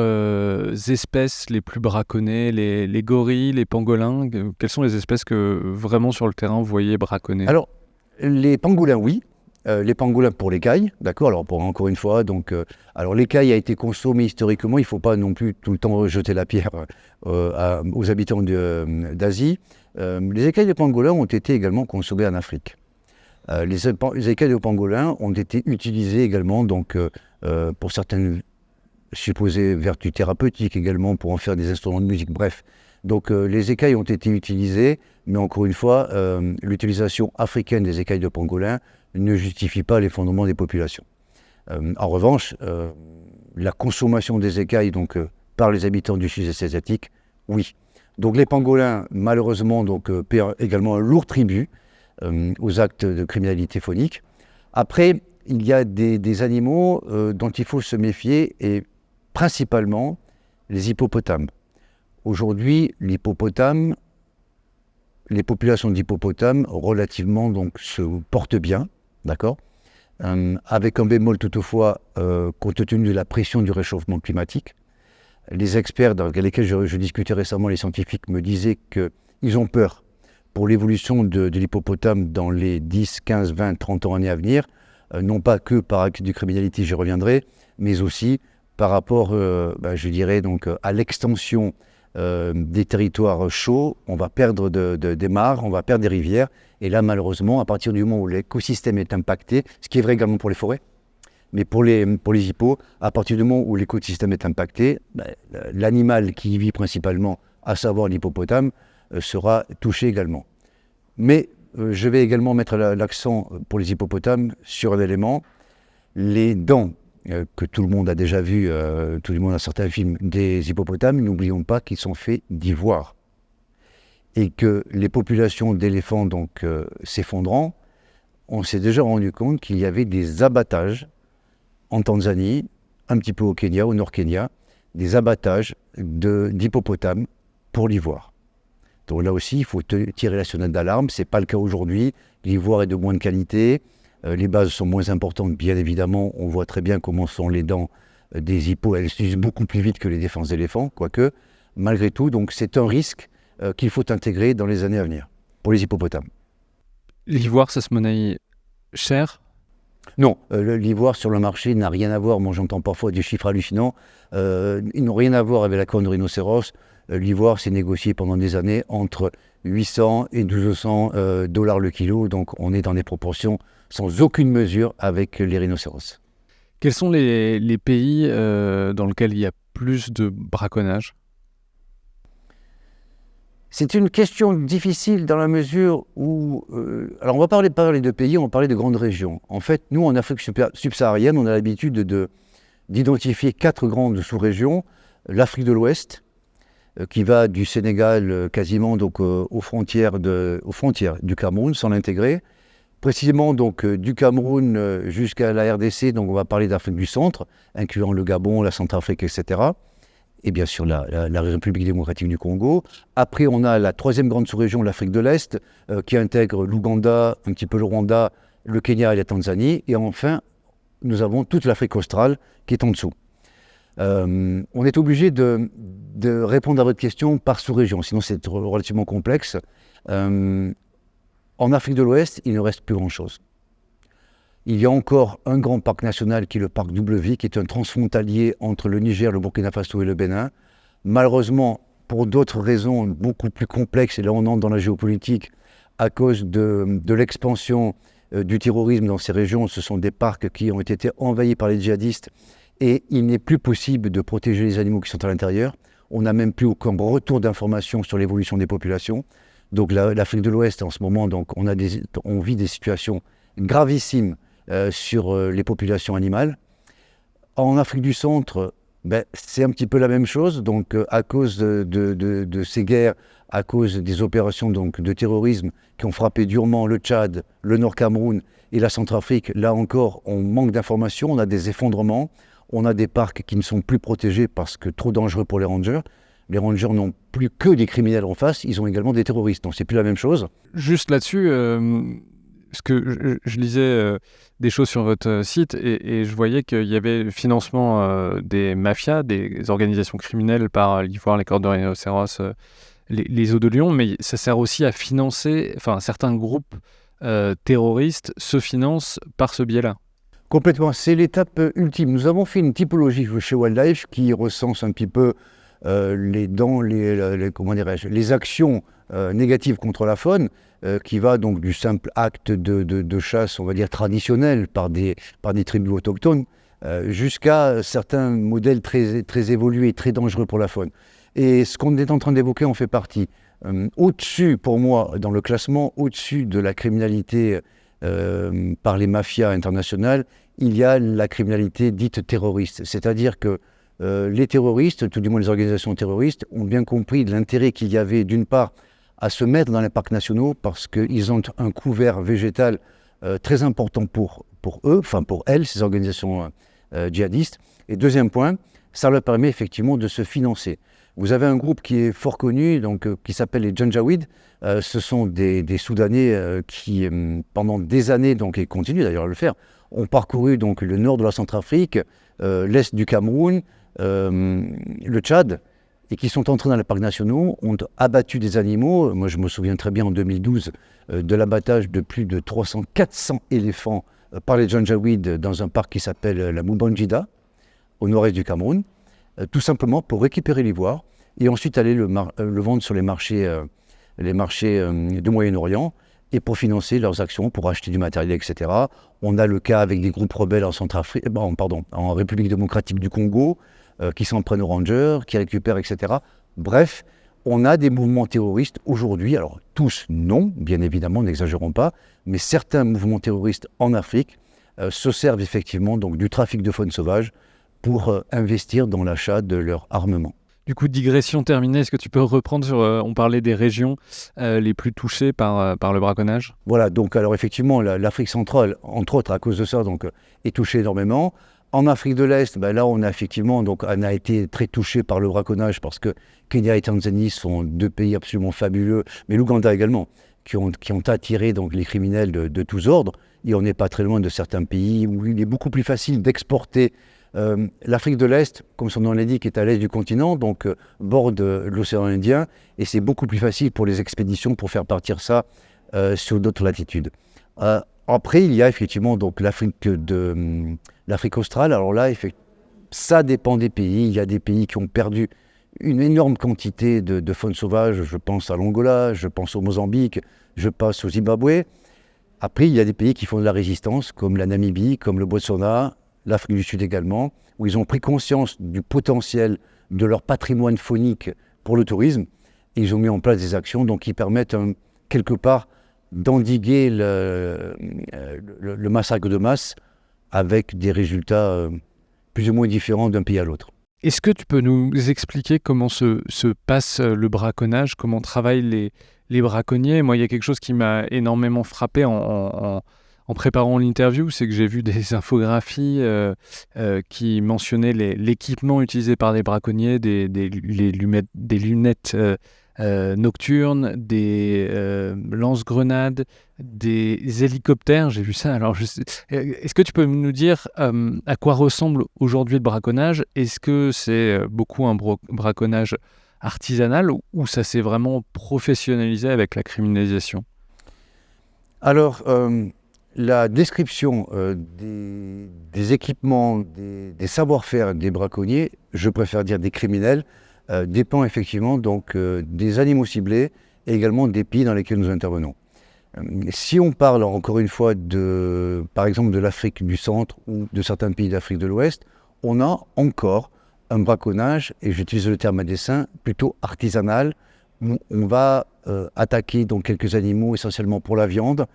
[SPEAKER 2] espèces les plus braconnées, les gorilles, les pangolins? Quelles sont les espèces que vraiment sur le terrain vous voyez braconner?
[SPEAKER 3] Alors, les pangolins, oui. Les pangolins pour l'écaille, d'accord. Alors encore une fois, donc, alors l'écaille a été consommée historiquement. Il ne faut pas non plus tout le temps jeter la pierre aux habitants d'Asie. Les écailles de pangolins ont été également consommées en Afrique. Les écailles de pangolin ont été utilisées également donc, pour certaines supposées vertus thérapeutiques également, pour en faire des instruments de musique, bref. Donc les écailles ont été utilisées, mais encore une fois, l'utilisation africaine des écailles de pangolin ne justifie pas l'effondrement des populations. En revanche, la consommation des écailles donc, par les habitants du sud-est asiatique, oui. Donc les pangolins, malheureusement, donc, paient également un lourd tribut aux actes de criminalité phonique. Après, il y a des animaux dont il faut se méfier, et principalement les hippopotames. Aujourd'hui, les populations d'hippopotames relativement donc, se portent bien, d'accord, avec un bémol toutefois, compte tenu de la pression du réchauffement climatique. Les experts avec lesquels je discutais récemment, les scientifiques, me disaient qu'ils ont peur pour l'évolution de l'hippopotame dans les 10, 15, 20, 30 ans années à venir, non pas que par acte de criminalité, j'y reviendrai, mais aussi par rapport, je dirais, donc, à l'extension des territoires chauds. On va perdre des mares, on va perdre des rivières, et là, malheureusement, à partir du moment où l'écosystème est impacté, ce qui est vrai également pour les forêts, mais pour les hippos, à partir du moment où l'écosystème est impacté, l'animal qui y vit principalement, à savoir l'hippopotame, sera touché également. Mais je vais également mettre l'accent pour les hippopotames sur un élément, les dents que tout le monde a déjà vu, tout le monde a certains films des hippopotames, n'oublions pas qu'ils sont faits d'ivoire. Et que les populations d'éléphants donc s'effondrant, on s'est déjà rendu compte qu'il y avait des abattages en Tanzanie, un petit peu au Kenya, au Nord-Kenya, des abattages d'hippopotames pour l'ivoire. Donc là aussi, il faut tirer la sonnette d'alarme. Ce n'est pas le cas aujourd'hui. L'ivoire est de moins de qualité. Les bases sont moins importantes, bien évidemment. On voit très bien comment sont les dents des hippos. Elles s'usent beaucoup plus vite que les défenses d'éléphants, quoique, malgré tout, donc c'est un risque qu'il faut intégrer dans les années à venir pour les hippopotames.
[SPEAKER 2] L'ivoire, ça se monnaie cher ?
[SPEAKER 3] Non, l'ivoire sur le marché n'a rien à voir. Moi, j'entends parfois des chiffres hallucinants. Ils n'ont rien à voir avec la corne de rhinocéros. L'ivoire s'est négocié pendant des années entre 800 et 1200 dollars le kilo. Donc, on est dans des proportions sans aucune mesure avec les rhinocéros.
[SPEAKER 2] Quels sont les pays dans lesquels il y a plus de braconnage ?
[SPEAKER 3] C'est une question difficile dans la mesure où... alors, on va parler de pays, on va parler de grandes régions. En fait, nous, en Afrique subsaharienne, on a l'habitude d'identifier 4 grandes sous-régions. L'Afrique de l'Ouest, qui va du Sénégal quasiment donc, aux frontières du Cameroun, sans l'intégrer. Précisément donc, du Cameroun jusqu'à la RDC, donc on va parler d'Afrique du Centre, incluant le Gabon, la Centrafrique, etc. Et bien sûr la République démocratique du Congo. Après, on a la 3e grande sous-région, l'Afrique de l'Est, qui intègre l'Ouganda, un petit peu le Rwanda, le Kenya et la Tanzanie. Et enfin, nous avons toute l'Afrique australe qui est en dessous. On est obligé de répondre à votre question par sous-région, sinon c'est relativement complexe. En Afrique de l'Ouest, il ne reste plus grand-chose. Il y a encore un grand parc national qui est le parc W, qui est un transfrontalier entre le Niger, le Burkina Faso et le Bénin. Malheureusement, pour d'autres raisons beaucoup plus complexes, et là on entre dans la géopolitique, à cause de l'expansion du terrorisme dans ces régions, ce sont des parcs qui ont été envahis par les djihadistes et il n'est plus possible de protéger les animaux qui sont à l'intérieur. On n'a même plus aucun retour d'informations sur l'évolution des populations. Donc l'Afrique de l'Ouest, en ce moment, donc, on vit des situations gravissimes sur les populations animales. En Afrique du Centre, c'est un petit peu la même chose. Donc, à cause de ces guerres, à cause des opérations donc, de terrorisme qui ont frappé durement le Tchad, le Nord Cameroun et la Centrafrique, là encore, on manque d'informations, on a des effondrements, on a des parcs qui ne sont plus protégés parce que trop dangereux pour les rangers. Les rangers n'ont plus que des criminels en face, ils ont également des terroristes, donc c'est plus la même chose.
[SPEAKER 2] Juste là-dessus, parce que je lisais des choses sur votre site et je voyais qu'il y avait le financement des mafias, des organisations criminelles par l'ivoire, les cornes de rhinocéros, les os de lion, mais ça sert aussi à financer, enfin certains groupes terroristes se financent par ce biais-là.
[SPEAKER 3] Complètement, c'est l'étape ultime. Nous avons fait une typologie chez Wildlife qui recense un petit peu les actions négatives contre la faune, qui va donc du simple acte de chasse, on va dire traditionnel, par des tribus autochtones, jusqu'à certains modèles très évolués, très dangereux pour la faune. Et ce qu'on est en train d'évoquer en fait partie. Au-dessus, pour moi, dans le classement, au-dessus de la criminalité par les mafias internationales, il y a la criminalité dite terroriste. C'est-à-dire que les terroristes, tout du moins les organisations terroristes, ont bien compris l'intérêt qu'il y avait d'une part à se mettre dans les parcs nationaux parce qu'ils ont un couvert végétal très important pour eux, enfin pour elles, ces organisations djihadistes. Et deuxième point, ça leur permet effectivement de se financer. Vous avez un groupe qui est fort connu, donc, qui s'appelle les Janjaweed. Ce sont des Soudanais qui, pendant des années, donc, et continuent d'ailleurs à le faire, ont parcouru donc, le nord de la Centrafrique, l'est du Cameroun, le Tchad, et qui sont entrés dans les parcs nationaux, ont abattu des animaux. Moi, je me souviens très bien en 2012 de l'abattage de plus de 300-400 éléphants par les Janjaweed dans un parc qui s'appelle la Mubanjida, au nord-est du Cameroun, tout simplement pour récupérer l'ivoire et ensuite aller le vendre sur les marchés du Moyen-Orient et pour financer leurs actions, pour acheter du matériel, etc. On a le cas avec des groupes rebelles en République démocratique du Congo, qui s'en prennent aux rangers, qui récupèrent, etc. Bref, on a des mouvements terroristes aujourd'hui, alors tous non, bien évidemment, n'exagérons pas, mais certains mouvements terroristes en Afrique se servent effectivement donc, du trafic de faune sauvage pour investir dans l'achat de leur armement.
[SPEAKER 2] Du coup, digression terminée, est-ce que tu peux reprendre sur, on parlait des régions les plus touchées par le braconnage ?
[SPEAKER 3] Voilà, donc alors effectivement, l'Afrique centrale, entre autres à cause de ça, donc, est touchée énormément. En Afrique de l'Est, là on a effectivement, donc, on a été très touché par le braconnage parce que Kenya et Tanzanie sont deux pays absolument fabuleux, mais l'Ouganda également, qui ont attiré donc, les criminels de tous ordres. Et on n'est pas très loin de certains pays où il est beaucoup plus facile d'exporter. L'Afrique de l'Est, comme son nom l'indique, est à l'est du continent, donc borde l'océan Indien, et c'est beaucoup plus facile pour les expéditions pour faire partir ça sur d'autres latitudes. Après, il y a effectivement donc, l'Afrique australe. Alors là, ça dépend des pays. Il y a des pays qui ont perdu une énorme quantité de faune sauvage. Je pense à l'Angola, je pense au Mozambique, je pense au Zimbabwe. Après, il y a des pays qui font de la résistance, comme la Namibie, comme le Botswana, l'Afrique du Sud également, où ils ont pris conscience du potentiel de leur patrimoine faunique pour le tourisme. Et ils ont mis en place des actions donc, qui permettent quelque part d'endiguer le massacre de masse avec des résultats plus ou moins différents d'un pays à l'autre.
[SPEAKER 2] Est-ce que tu peux nous expliquer comment se passe le braconnage, comment travaillent les braconniers ? Moi, il y a quelque chose qui m'a énormément frappé en préparant l'interview, c'est que j'ai vu des infographies qui mentionnaient l'équipement utilisé par des braconniers, des lunettes nocturnes, des lance-grenades, des hélicoptères, j'ai vu ça. Alors, est-ce que tu peux nous dire à quoi ressemble aujourd'hui le braconnage ? Est-ce que c'est beaucoup un braconnage artisanal ou ça s'est vraiment professionnalisé avec la criminalisation ?
[SPEAKER 3] Alors, la description des équipements, des savoir-faire des braconniers, je préfère dire des criminels, dépend effectivement donc, des animaux ciblés et également des pays dans lesquels nous intervenons. Si on parle encore une fois par exemple de l'Afrique du Centre ou de certains pays d'Afrique de l'Ouest, on a encore un braconnage, et j'utilise le terme à dessein, plutôt artisanal, où on va attaquer donc, quelques animaux essentiellement pour la viande,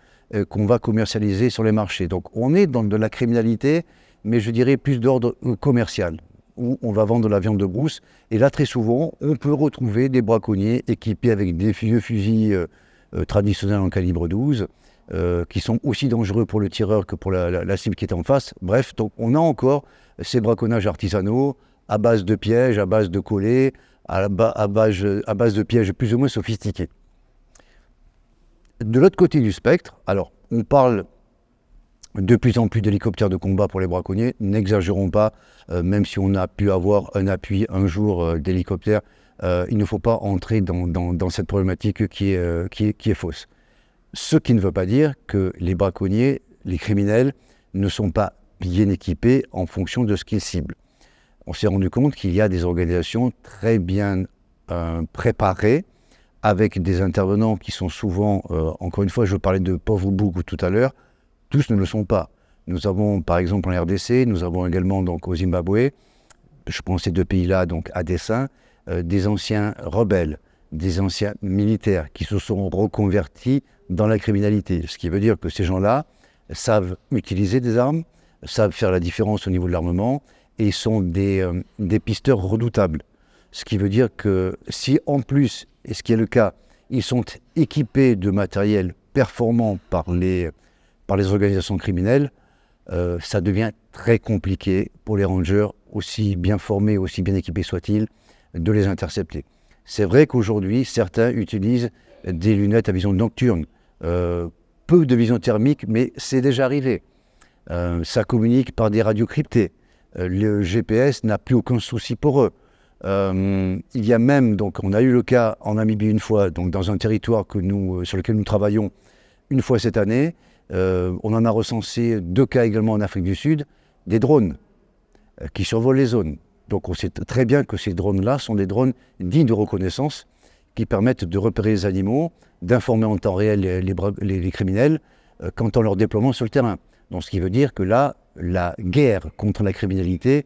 [SPEAKER 3] qu'on va commercialiser sur les marchés. Donc on est dans de la criminalité, mais je dirais plus d'ordre commercial, où on va vendre de la viande de brousse. Et là, très souvent, on peut retrouver des braconniers équipés avec des vieux fusils traditionnels en calibre 12, qui sont aussi dangereux pour le tireur que pour la cible qui est en face. Bref, donc on a encore ces braconnages artisanaux, à base de pièges, à base de collets, à base de pièges plus ou moins sophistiqués. De l'autre côté du spectre, alors on parle de plus en plus d'hélicoptères de combat pour les braconniers, n'exagérons pas, même si on a pu avoir un appui un jour d'hélicoptère, il ne faut pas entrer dans cette problématique qui est fausse. Ce qui ne veut pas dire que les braconniers, les criminels, ne sont pas bien équipés en fonction de ce qu'ils ciblent. on s'est rendu compte qu'il y a des organisations très bien préparées, avec des intervenants qui sont souvent, encore une fois, je parlais de pauvres boucs tout à l'heure, tous ne le sont pas. Nous avons par exemple en RDC, nous avons également donc au Zimbabwe, je pense ces deux pays-là, donc à dessein, des anciens rebelles, des anciens militaires qui se sont reconvertis dans la criminalité. Ce qui veut dire que ces gens-là savent utiliser des armes, savent faire la différence au niveau de l'armement et sont des pisteurs redoutables. Ce qui veut dire que si en plus, et ce qui est le cas, ils sont équipés de matériel performant par les organisations criminelles, ça devient très compliqué pour les rangers, aussi bien formés, aussi bien équipés soient-ils, de les intercepter. C'est vrai qu'aujourd'hui, certains utilisent des lunettes à vision nocturne, peu de vision thermique, mais c'est déjà arrivé. Ça communique par des radios cryptées. Le GPS n'a plus aucun souci pour eux. Il y a même, donc on a eu le cas en Namibie une fois, donc dans un territoire sur lequel nous travaillons une fois cette année. On en a recensé 2 cas également en Afrique du Sud, des drones qui survolent les zones. Donc on sait très bien que ces drones-là sont des drones dignes de reconnaissance qui permettent de repérer les animaux, d'informer en temps réel les criminels quant à leur déploiement sur le terrain. Donc ce qui veut dire que là, la guerre contre la criminalité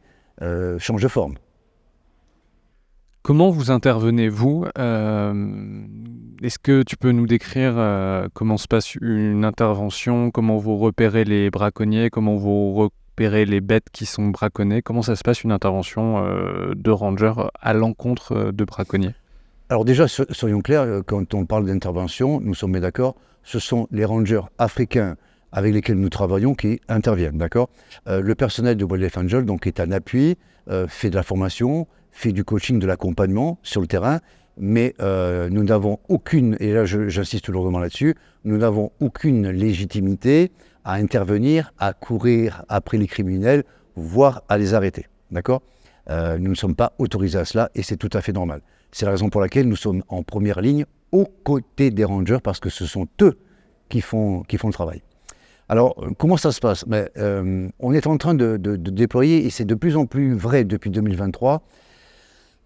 [SPEAKER 3] change de forme.
[SPEAKER 2] Comment vous intervenez, vous Est-ce que tu peux nous décrire comment se passe une intervention, comment vous repérez les braconniers, comment vous repérez les bêtes qui sont braconnées? Comment ça se passe une intervention de ranger à l'encontre de braconniers?
[SPEAKER 3] Alors déjà, soyons clairs, quand on parle d'intervention, nous sommes bien d'accord, ce sont les rangers africains avec lesquels nous travaillons qui interviennent, d'accord. Le personnel de Wildlife Angel donc, est un appui, fait de la formation, fait du coaching, de l'accompagnement sur le terrain, mais nous n'avons aucune, et là j'insiste lourdement là-dessus, nous n'avons aucune légitimité à intervenir, à courir après les criminels, voire à les arrêter, d'accord. Nous ne sommes pas autorisés à cela et c'est tout à fait normal. C'est la raison pour laquelle nous sommes en première ligne aux côtés des rangers parce que ce sont eux qui font le travail. Alors, comment ça se passe? On est en train de déployer, et c'est de plus en plus vrai depuis 2023,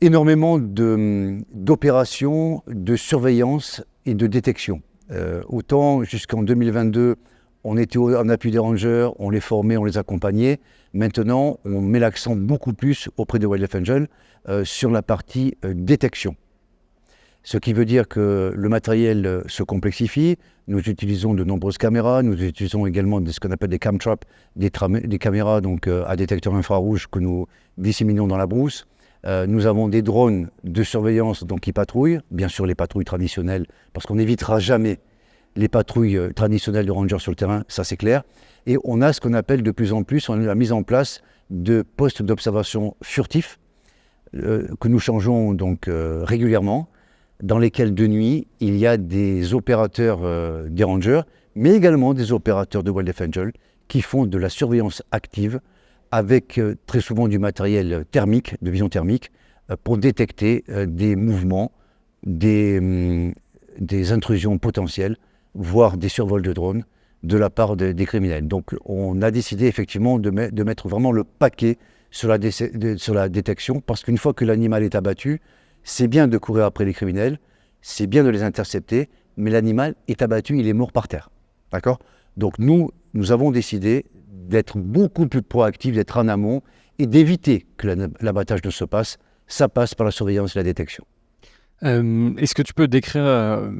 [SPEAKER 3] énormément d'opérations de surveillance et de détection. Autant jusqu'en 2022, on était en appui des rangers, on les formait, on les accompagnait. Maintenant, on met l'accent beaucoup plus auprès de Wildlife Angel sur la partie détection. Ce qui veut dire que le matériel se complexifie. Nous utilisons de nombreuses caméras. Nous utilisons également ce qu'on appelle des cam traps, des caméras donc, à détecteur infrarouge que nous disséminons dans la brousse. Nous avons des drones de surveillance donc, qui patrouillent. Bien sûr, les patrouilles traditionnelles, parce qu'on n'évitera jamais les patrouilles traditionnelles de rangers sur le terrain, ça c'est clair. Et on a ce qu'on appelle de plus en plus la mise en place de postes d'observation furtifs que nous changeons donc régulièrement, dans lesquels de nuit, il y a des opérateurs des rangers, mais également des opérateurs de Wildlife Angel qui font de la surveillance active avec très souvent du matériel thermique, de vision thermique, pour détecter des mouvements, des intrusions potentielles, voire des survols de drones de la part des criminels. Donc on a décidé effectivement de mettre vraiment le paquet sur la détection, parce qu'une fois que l'animal est abattu, c'est bien de courir après les criminels, c'est bien de les intercepter, mais l'animal est abattu, il est mort par terre. D'accord ? Donc nous avons décidé d'être beaucoup plus proactifs, d'être en amont et d'éviter que l'abattage ne se passe. Ça passe par la surveillance et la détection.
[SPEAKER 2] Est-ce que tu peux décrire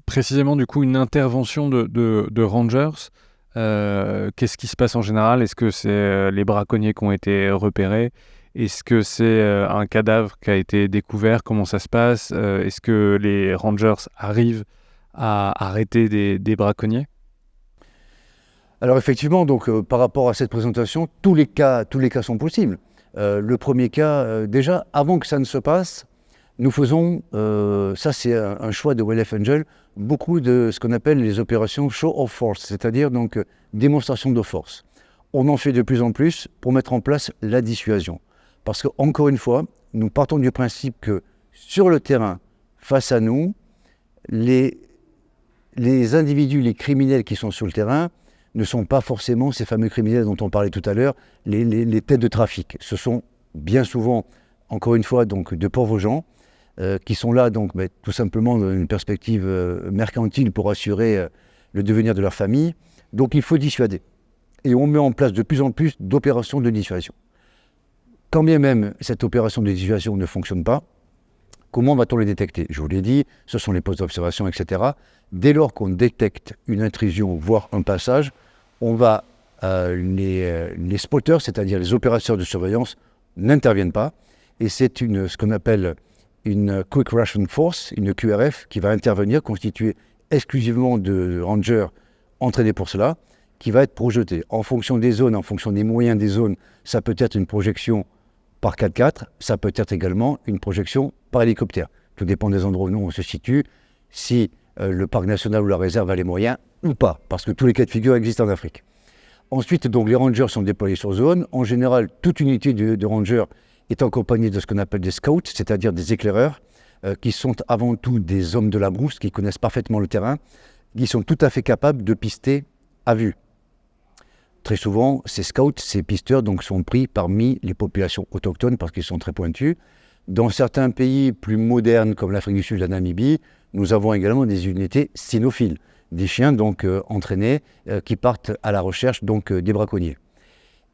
[SPEAKER 2] précisément du coup une intervention de rangers? Qu'est-ce qui se passe en général? Est-ce que c'est les braconniers qui ont été repérés? Est-ce que c'est un cadavre qui a été découvert? Comment ça se passe? Est-ce que les rangers arrivent à arrêter des braconniers?
[SPEAKER 3] Alors effectivement, donc, par rapport à cette présentation, tous les cas sont possibles. Le premier cas, déjà, avant que ça ne se passe, nous faisons, ça c'est un choix de Wildlife Angel, beaucoup de ce qu'on appelle les opérations show of force, c'est-à-dire donc démonstration de force. On en fait de plus en plus pour mettre en place la dissuasion. Parce qu'encore une fois, nous partons du principe que sur le terrain, face à nous, les individus, les criminels qui sont sur le terrain, ne sont pas forcément ces fameux criminels dont on parlait tout à l'heure, les têtes de trafic. Ce sont bien souvent, encore une fois, donc, de pauvres gens, qui sont là donc, tout simplement dans une perspective mercantile pour assurer le devenir de leur famille. Donc il faut dissuader. Et on met en place de plus en plus d'opérations de dissuasion. Quand bien même cette opération de dissuasion ne fonctionne pas, comment va-t-on les détecter? Je vous l'ai dit, ce sont les postes d'observation, etc. Dès lors qu'on détecte une intrusion, voire un passage, on va, les spotters, c'est-à-dire les opérateurs de surveillance, n'interviennent pas. Et c'est ce qu'on appelle une Quick Reaction Force, une QRF, qui va intervenir, constituée exclusivement de rangers entraînés pour cela, qui va être projetée. En fonction des zones, en fonction des moyens des zones, ça peut être une projection par 4x4, ça peut être également une projection par hélicoptère. Tout dépend des endroits où on se situe, si le parc national ou la réserve a les moyens ou pas, parce que tous les cas de figure existent en Afrique. Ensuite, donc, les rangers sont déployés sur zone. En général, toute unité de rangers est accompagnée de ce qu'on appelle des scouts, c'est-à-dire des éclaireurs, qui sont avant tout des hommes de la brousse, qui connaissent parfaitement le terrain, qui sont tout à fait capables de pister à vue. Très souvent, ces scouts, ces pisteurs donc, sont pris parmi les populations autochtones parce qu'ils sont très pointus. Dans certains pays plus modernes comme l'Afrique du Sud et la Namibie, nous avons également des unités cynophiles, des chiens donc entraînés qui partent à la recherche donc des braconniers.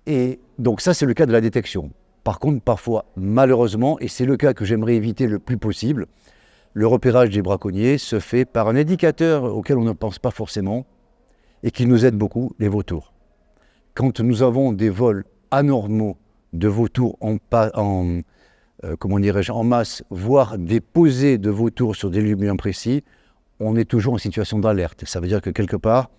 [SPEAKER 3] Et donc ça c'est le cas de la détection. Par contre, parfois, malheureusement, et c'est le cas que j'aimerais éviter le plus possible, le repérage des braconniers se fait par un indicateur auquel on ne pense pas forcément et qui nous aide beaucoup, les vautours. Quand nous avons des vols anormaux de vautours en masse, voire des posées de vautours sur des lieux bien précis, on est toujours en situation d'alerte. Ça veut dire que quelque part,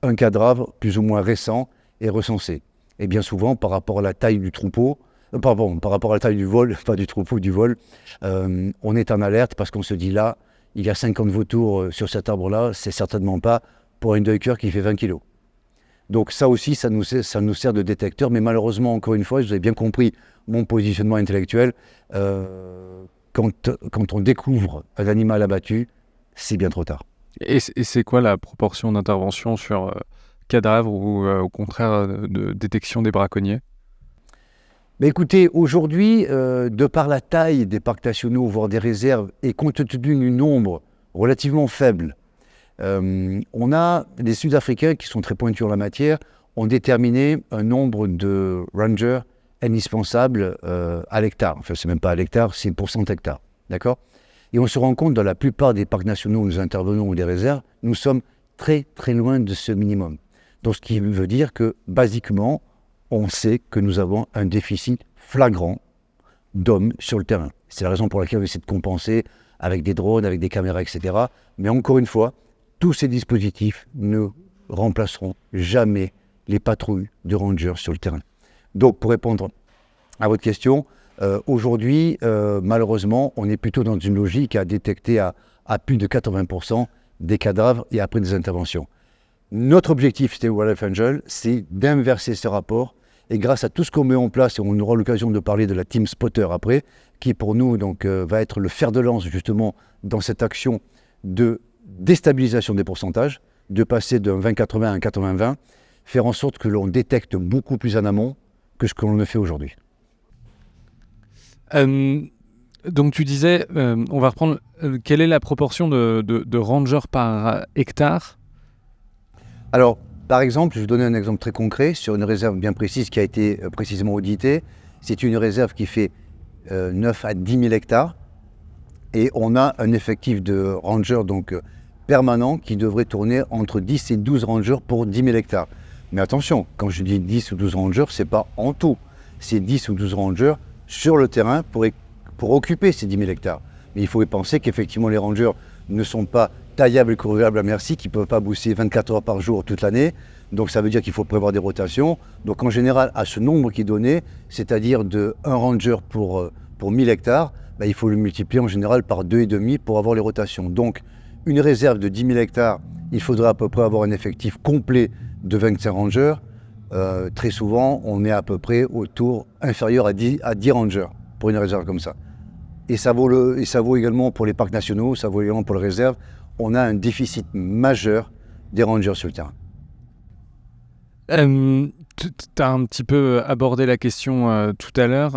[SPEAKER 3] un cadavre plus ou moins récent est recensé. Et bien souvent, par rapport à la taille du troupeau, par rapport à la taille du vol, pas du troupeau, du vol, on est en alerte parce qu'on se dit là, il y a 50 vautours sur cet arbre-là, c'est certainement pas pour un duiker qui fait 20 kilos. Donc ça aussi, ça nous sert de détecteur, mais malheureusement, encore une fois, vous avez bien compris mon positionnement intellectuel, quand on découvre un animal abattu, c'est bien trop tard.
[SPEAKER 2] Et c'est quoi la proportion d'intervention sur cadavre ou au contraire de détection des braconniers?
[SPEAKER 3] Mais écoutez, aujourd'hui, de par la taille des parcs nationaux, voire des réserves, et compte tenu du nombre relativement faible, on a des Sud-Africains qui sont très pointus en la matière, ont déterminé un nombre de rangers indispensables à l'hectare. Enfin, c'est même pas à l'hectare, c'est pour 100 hectares. D'accord ? Et on se rend compte, dans la plupart des parcs nationaux où nous intervenons ou des réserves, nous sommes très très loin de ce minimum. Donc ce qui veut dire que, basiquement, on sait que nous avons un déficit flagrant d'hommes sur le terrain. C'est la raison pour laquelle on essaie de compenser avec des drones, avec des caméras, etc. Mais encore une fois, tous ces dispositifs ne remplaceront jamais les patrouilles de rangers sur le terrain. Donc pour répondre à votre question, aujourd'hui, malheureusement, on est plutôt dans une logique à détecter à plus de 80% des cadavres et après des interventions. Notre objectif, c'était Wildlife Angel, c'est d'inverser ce rapport. Et grâce à tout ce qu'on met en place, et on aura l'occasion de parler de la Team Spotter après, qui pour nous donc, va être le fer de lance justement dans cette action de déstabilisation des pourcentages, de passer d'un 20-80 à un 80-20, faire en sorte que l'on détecte beaucoup plus en amont que ce que l'on ne fait aujourd'hui.
[SPEAKER 2] Donc tu disais, on va reprendre, quelle est la proportion de rangers par hectare?
[SPEAKER 3] Alors, par exemple, je vais vous donner un exemple très concret sur une réserve bien précise qui a été précisément auditée. C'est une réserve qui fait 9 à 10 000 hectares et on a un effectif de rangers donc, permanent qui devrait tourner entre 10 et 12 rangers pour 10 000 hectares. Mais attention, quand je dis 10 ou 12 rangers, ce n'est pas en tout. C'est 10 ou 12 rangers sur le terrain pour occuper ces 10 000 hectares. Mais il faut y penser qu'effectivement les rangers ne sont pas taillables et courriables à merci, qui ne peuvent pas bosser 24 heures par jour toute l'année. Donc ça veut dire qu'il faut prévoir des rotations. Donc en général, à ce nombre qui est donné, c'est-à-dire de 1 ranger pour 1000 hectares, il faut le multiplier en général par 2,5 pour avoir les rotations. Donc une réserve de 10 000 hectares, il faudra à peu près avoir un effectif complet de 25 rangers. Très souvent, on est à peu près autour inférieur à 10 rangers pour une réserve comme ça. Et ça vaut également pour les parcs nationaux, ça vaut également pour les réserves. On a un déficit majeur des rangers sur le terrain.
[SPEAKER 2] Tu as un petit peu abordé la question tout à l'heure.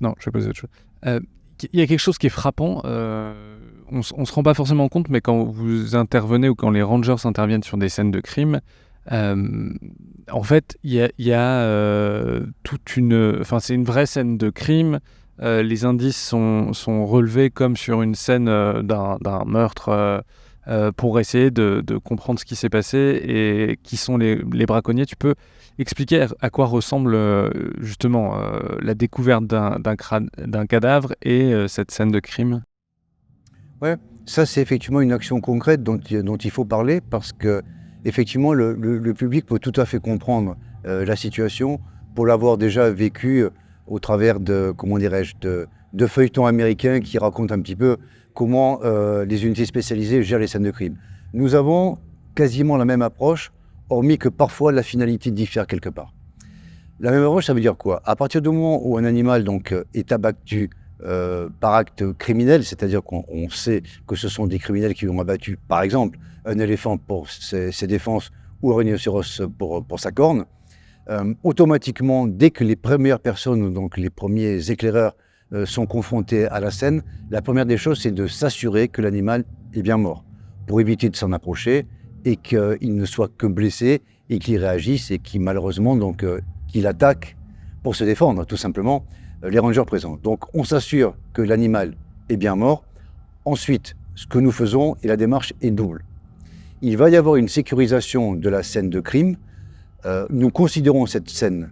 [SPEAKER 2] Non, je vais poser autre chose. Il y a quelque chose qui est frappant. On ne se rend pas forcément compte, mais quand vous intervenez ou quand les Rangers interviennent sur des scènes de crime, en fait, il y a toute une... Enfin, c'est une vraie scène de crime. Les indices sont relevés comme sur une scène d'un meurtre pour essayer de comprendre ce qui s'est passé et qui sont les braconniers. Tu peux expliquer à quoi ressemble justement la découverte d'un cadavre et cette scène de crime?
[SPEAKER 3] Ouais, ça c'est effectivement une action concrète dont il faut parler parce que effectivement le public peut tout à fait comprendre la situation pour l'avoir déjà vécu au travers de, comment dirais-je, de feuilletons américains qui racontent un petit peu comment les unités spécialisées gèrent les scènes de crime. Nous avons quasiment la même approche, hormis que parfois la finalité diffère quelque part. La même approche, ça veut dire quoi? À partir du moment où un animal donc, est abattu par acte criminel, c'est-à-dire qu'on sait que ce sont des criminels qui ont abattu, par exemple, un éléphant pour ses défenses ou un rhinocéros pour sa corne, automatiquement, dès que les premières personnes, donc les premiers éclaireurs, sont confrontés à la scène, la première des choses, c'est de s'assurer que l'animal est bien mort, pour éviter de s'en approcher et qu'il ne soit que blessé et qu'il réagisse et qu'il malheureusement donc qu'il attaque pour se défendre, tout simplement, les rangers présents. Donc on s'assure que l'animal est bien mort. Ensuite, ce que nous faisons, et la démarche est double. Il va y avoir une sécurisation de la scène de crime. Nous considérons cette scène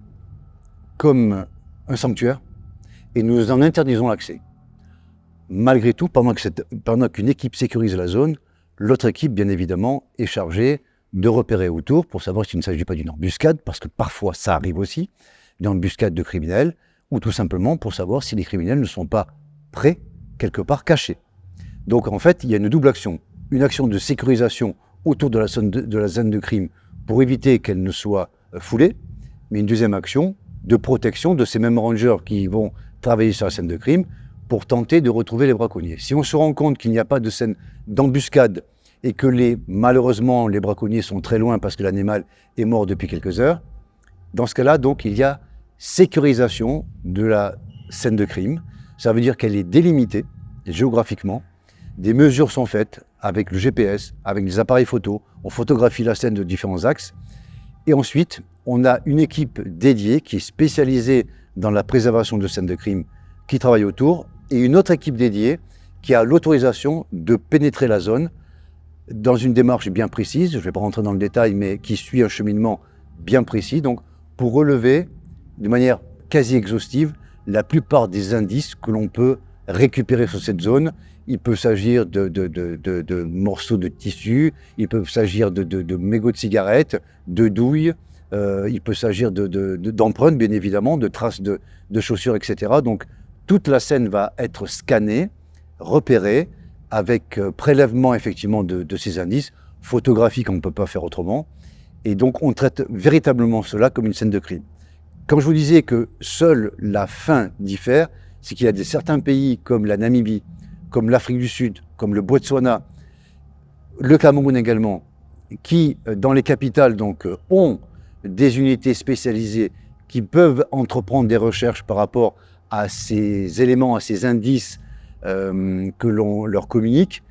[SPEAKER 3] comme un sanctuaire et nous en interdisons l'accès. Malgré tout, pendant qu'une équipe sécurise la zone, l'autre équipe, bien évidemment, est chargée de repérer autour pour savoir s'il ne s'agit pas d'une embuscade, parce que parfois ça arrive aussi, une embuscade de criminels, ou tout simplement pour savoir si les criminels ne sont pas prêts, quelque part cachés. Donc en fait, il y a une double action. Une action de sécurisation autour de la zone de crime pour éviter qu'elle ne soit foulée, mais une deuxième action de protection de ces mêmes rangers qui vont travailler sur la scène de crime pour tenter de retrouver les braconniers. Si on se rend compte qu'il n'y a pas de scène d'embuscade et que malheureusement les braconniers sont très loin parce que l'animal est mort depuis quelques heures, dans ce cas-là, donc, il y a sécurisation de la scène de crime. Ça veut dire qu'elle est délimitée géographiquement. Des mesures sont faites avec le GPS, avec des appareils photo. On photographie la scène de différents axes. Et ensuite, on a une équipe dédiée qui est spécialisée dans la préservation de scènes de crime qui travaille autour et une autre équipe dédiée qui a l'autorisation de pénétrer la zone dans une démarche bien précise. Je ne vais pas rentrer dans le détail, mais qui suit un cheminement bien précis. Donc, pour relever de manière quasi exhaustive la plupart des indices que l'on peut récupérer sur cette zone. Il peut s'agir de morceaux de tissu, il peut s'agir de mégots de cigarettes, de douilles, il peut s'agir d'empreintes, bien évidemment, de traces de chaussures, etc. Donc, toute la scène va être scannée, repérée, avec prélèvement, effectivement, de ces indices, photographiques, on ne peut pas faire autrement. Et donc, on traite véritablement cela comme une scène de crime. Comme je vous disais que seule la fin diffère, c'est qu'il y a certains pays comme la Namibie, comme l'Afrique du Sud, comme le Botswana, le Cameroun également, qui, dans les capitales, donc, ont des unités spécialisées qui peuvent entreprendre des recherches par rapport à ces éléments, à ces indices que l'on leur communique.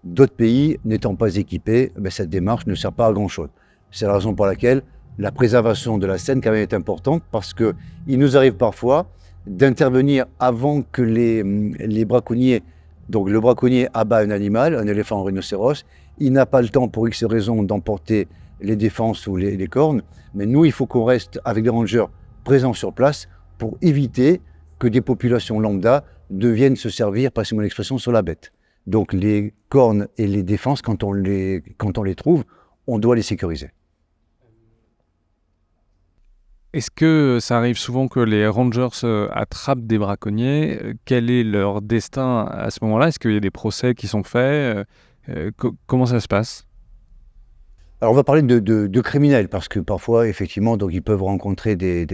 [SPEAKER 3] D'autres pays n'étant pas équipés, cette démarche ne sert pas à grand-chose. C'est la raison pour laquelle la préservation de la scène quand même est importante, parce qu'il nous arrive parfois d'intervenir avant que les braconniers, donc le braconnier abat un animal, un éléphant, un rhinocéros, il n'a pas le temps pour X raisons d'emporter les défenses ou les cornes, mais nous il faut qu'on reste avec des rangers présents sur place pour éviter que des populations lambda deviennent se servir, passez-moi l'expression, sur la bête. Donc les cornes et les défenses, quand on les trouve, on doit les sécuriser.
[SPEAKER 2] Est-ce que ça arrive souvent que les rangers attrapent des braconniers? Quel est leur destin à ce moment-là? Est-ce qu'il y a des procès qui sont faits? Comment ça se passe?
[SPEAKER 3] Alors on va parler de criminels, parce que parfois, effectivement, donc, ils peuvent rencontrer des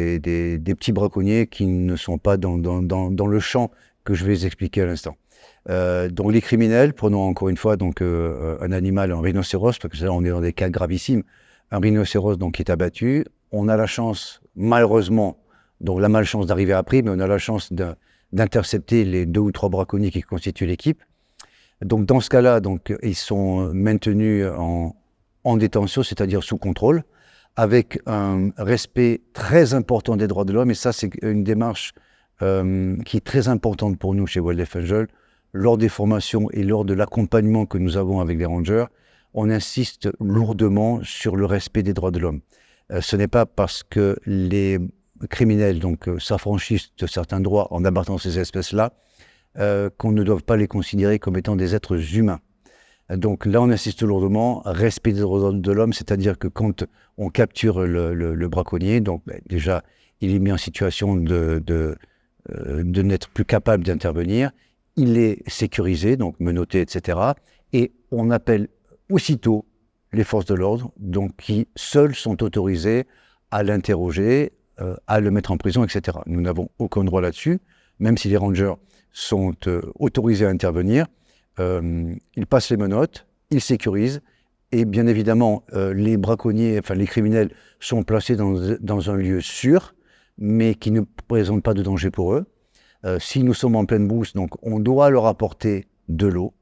[SPEAKER 3] petits braconniers qui ne sont pas dans le champ que je vais expliquer à l'instant. Donc les criminels, prenons encore une fois donc, un animal, un rhinocéros, parce que là on est dans des cas gravissimes, un rhinocéros donc, qui est abattu. On a la chance, malheureusement, donc la malchance d'arriver après, mais on a la chance d'intercepter les 2 ou 3 braconniers qui constituent l'équipe. Donc dans ce cas-là, donc, ils sont maintenus en détention, c'est-à-dire sous contrôle, avec un respect très important des droits de l'homme. Et ça, c'est une démarche qui est très importante pour nous chez Wildlife Angel. Lors des formations et lors de l'accompagnement que nous avons avec les rangers, on insiste lourdement sur le respect des droits de l'homme. Ce n'est pas parce que les criminels s'affranchissent de certains droits en abattant ces espèces-là qu'on ne doit pas les considérer comme étant des êtres humains. Donc là, on insiste lourdement, respect des droits de l'homme, c'est-à-dire que quand on capture le braconnier, donc déjà, il est mis en situation de n'être plus capable d'intervenir, il est sécurisé, donc menotté, etc. Et on appelle aussitôt les forces de l'ordre, donc qui seules sont autorisées à l'interroger, à le mettre en prison, etc. Nous n'avons aucun droit là-dessus, même si les rangers sont autorisés à intervenir. Ils passent les menottes, ils sécurisent, et bien évidemment, les braconniers, enfin les criminels, sont placés dans un lieu sûr, mais qui ne présente pas de danger pour eux. Si nous sommes en pleine brousse, donc on doit leur apporter de l'eau,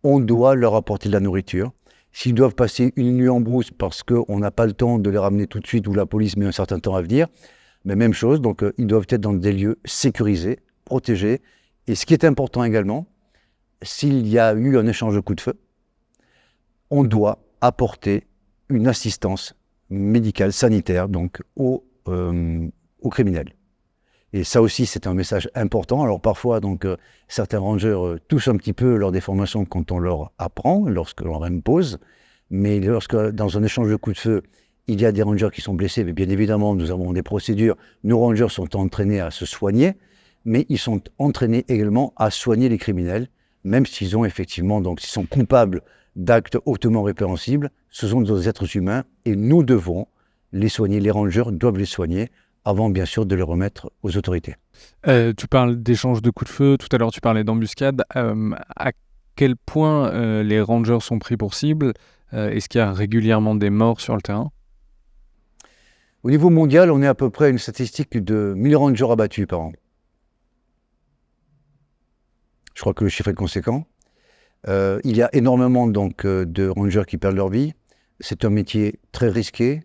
[SPEAKER 3] on doit leur apporter de la nourriture. S'ils doivent passer une nuit en brousse parce qu'on n'a pas le temps de les ramener tout de suite ou la police met un certain temps à venir, mais même chose, donc ils doivent être dans des lieux sécurisés, protégés. Et ce qui est important également, s'il y a eu un échange de coups de feu, on doit apporter une assistance médicale, sanitaire, donc aux criminels. Et ça aussi, c'est un message important. Alors parfois, certains rangers touchent un petit peu lors des formations quand on leur apprend, lorsque l'on leur impose. Mais lorsque, dans un échange de coups de feu, il y a des rangers qui sont blessés, mais bien évidemment, nous avons des procédures. Nos rangers sont entraînés à se soigner, mais ils sont entraînés également à soigner les criminels, même s'ils ont effectivement, donc s'ils sont coupables d'actes hautement répréhensibles, ce sont des êtres humains et nous devons les soigner. Les rangers doivent les soigner avant bien sûr de les remettre aux autorités.
[SPEAKER 2] Tu parles d'échange de coups de feu, tout à l'heure tu parlais d'embuscade. À quel point les rangers sont pris pour cible? Est-ce qu'il y a régulièrement des morts sur le terrain?
[SPEAKER 3] Au niveau mondial, on est à peu près à une statistique de 1000 rangers abattus par an. Je crois que le chiffre est conséquent. Il y a énormément de rangers qui perdent leur vie. C'est un métier très risqué,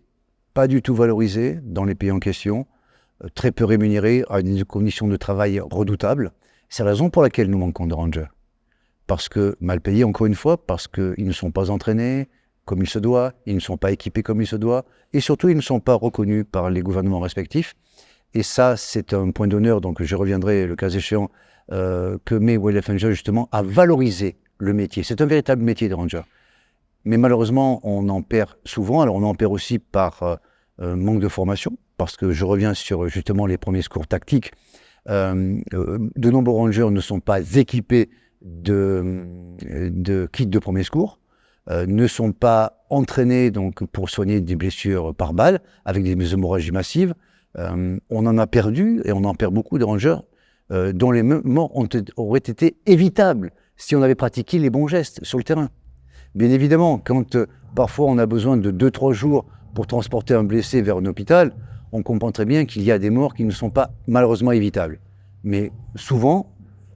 [SPEAKER 3] pas du tout valorisé dans les pays en question, très peu rémunéré, à des conditions de travail redoutables. C'est la raison pour laquelle nous manquons de rangers. Parce que, mal payés encore une fois, parce qu'ils ne sont pas entraînés comme il se doit, ils ne sont pas équipés comme il se doit, et surtout ils ne sont pas reconnus par les gouvernements respectifs. Et ça, c'est un point d'honneur, donc je reviendrai le cas échéant, que met Wildlife Angel justement à valoriser le métier. C'est un véritable métier de ranger. Mais malheureusement, on en perd souvent. Alors on en perd aussi par manque de formation, parce que je reviens sur justement les premiers secours tactiques. De nombreux rangers ne sont pas équipés de kits de premiers secours, ne sont pas entraînés pour soigner des blessures par balle avec des hémorragies massives. On en a perdu, et on en perd beaucoup de rangers dont les morts auraient été évitables si on avait pratiqué les bons gestes sur le terrain. Bien évidemment, quand parfois on a besoin de 2-3 jours pour transporter un blessé vers un hôpital, on comprend très bien qu'il y a des morts qui ne sont pas malheureusement évitables. Mais souvent,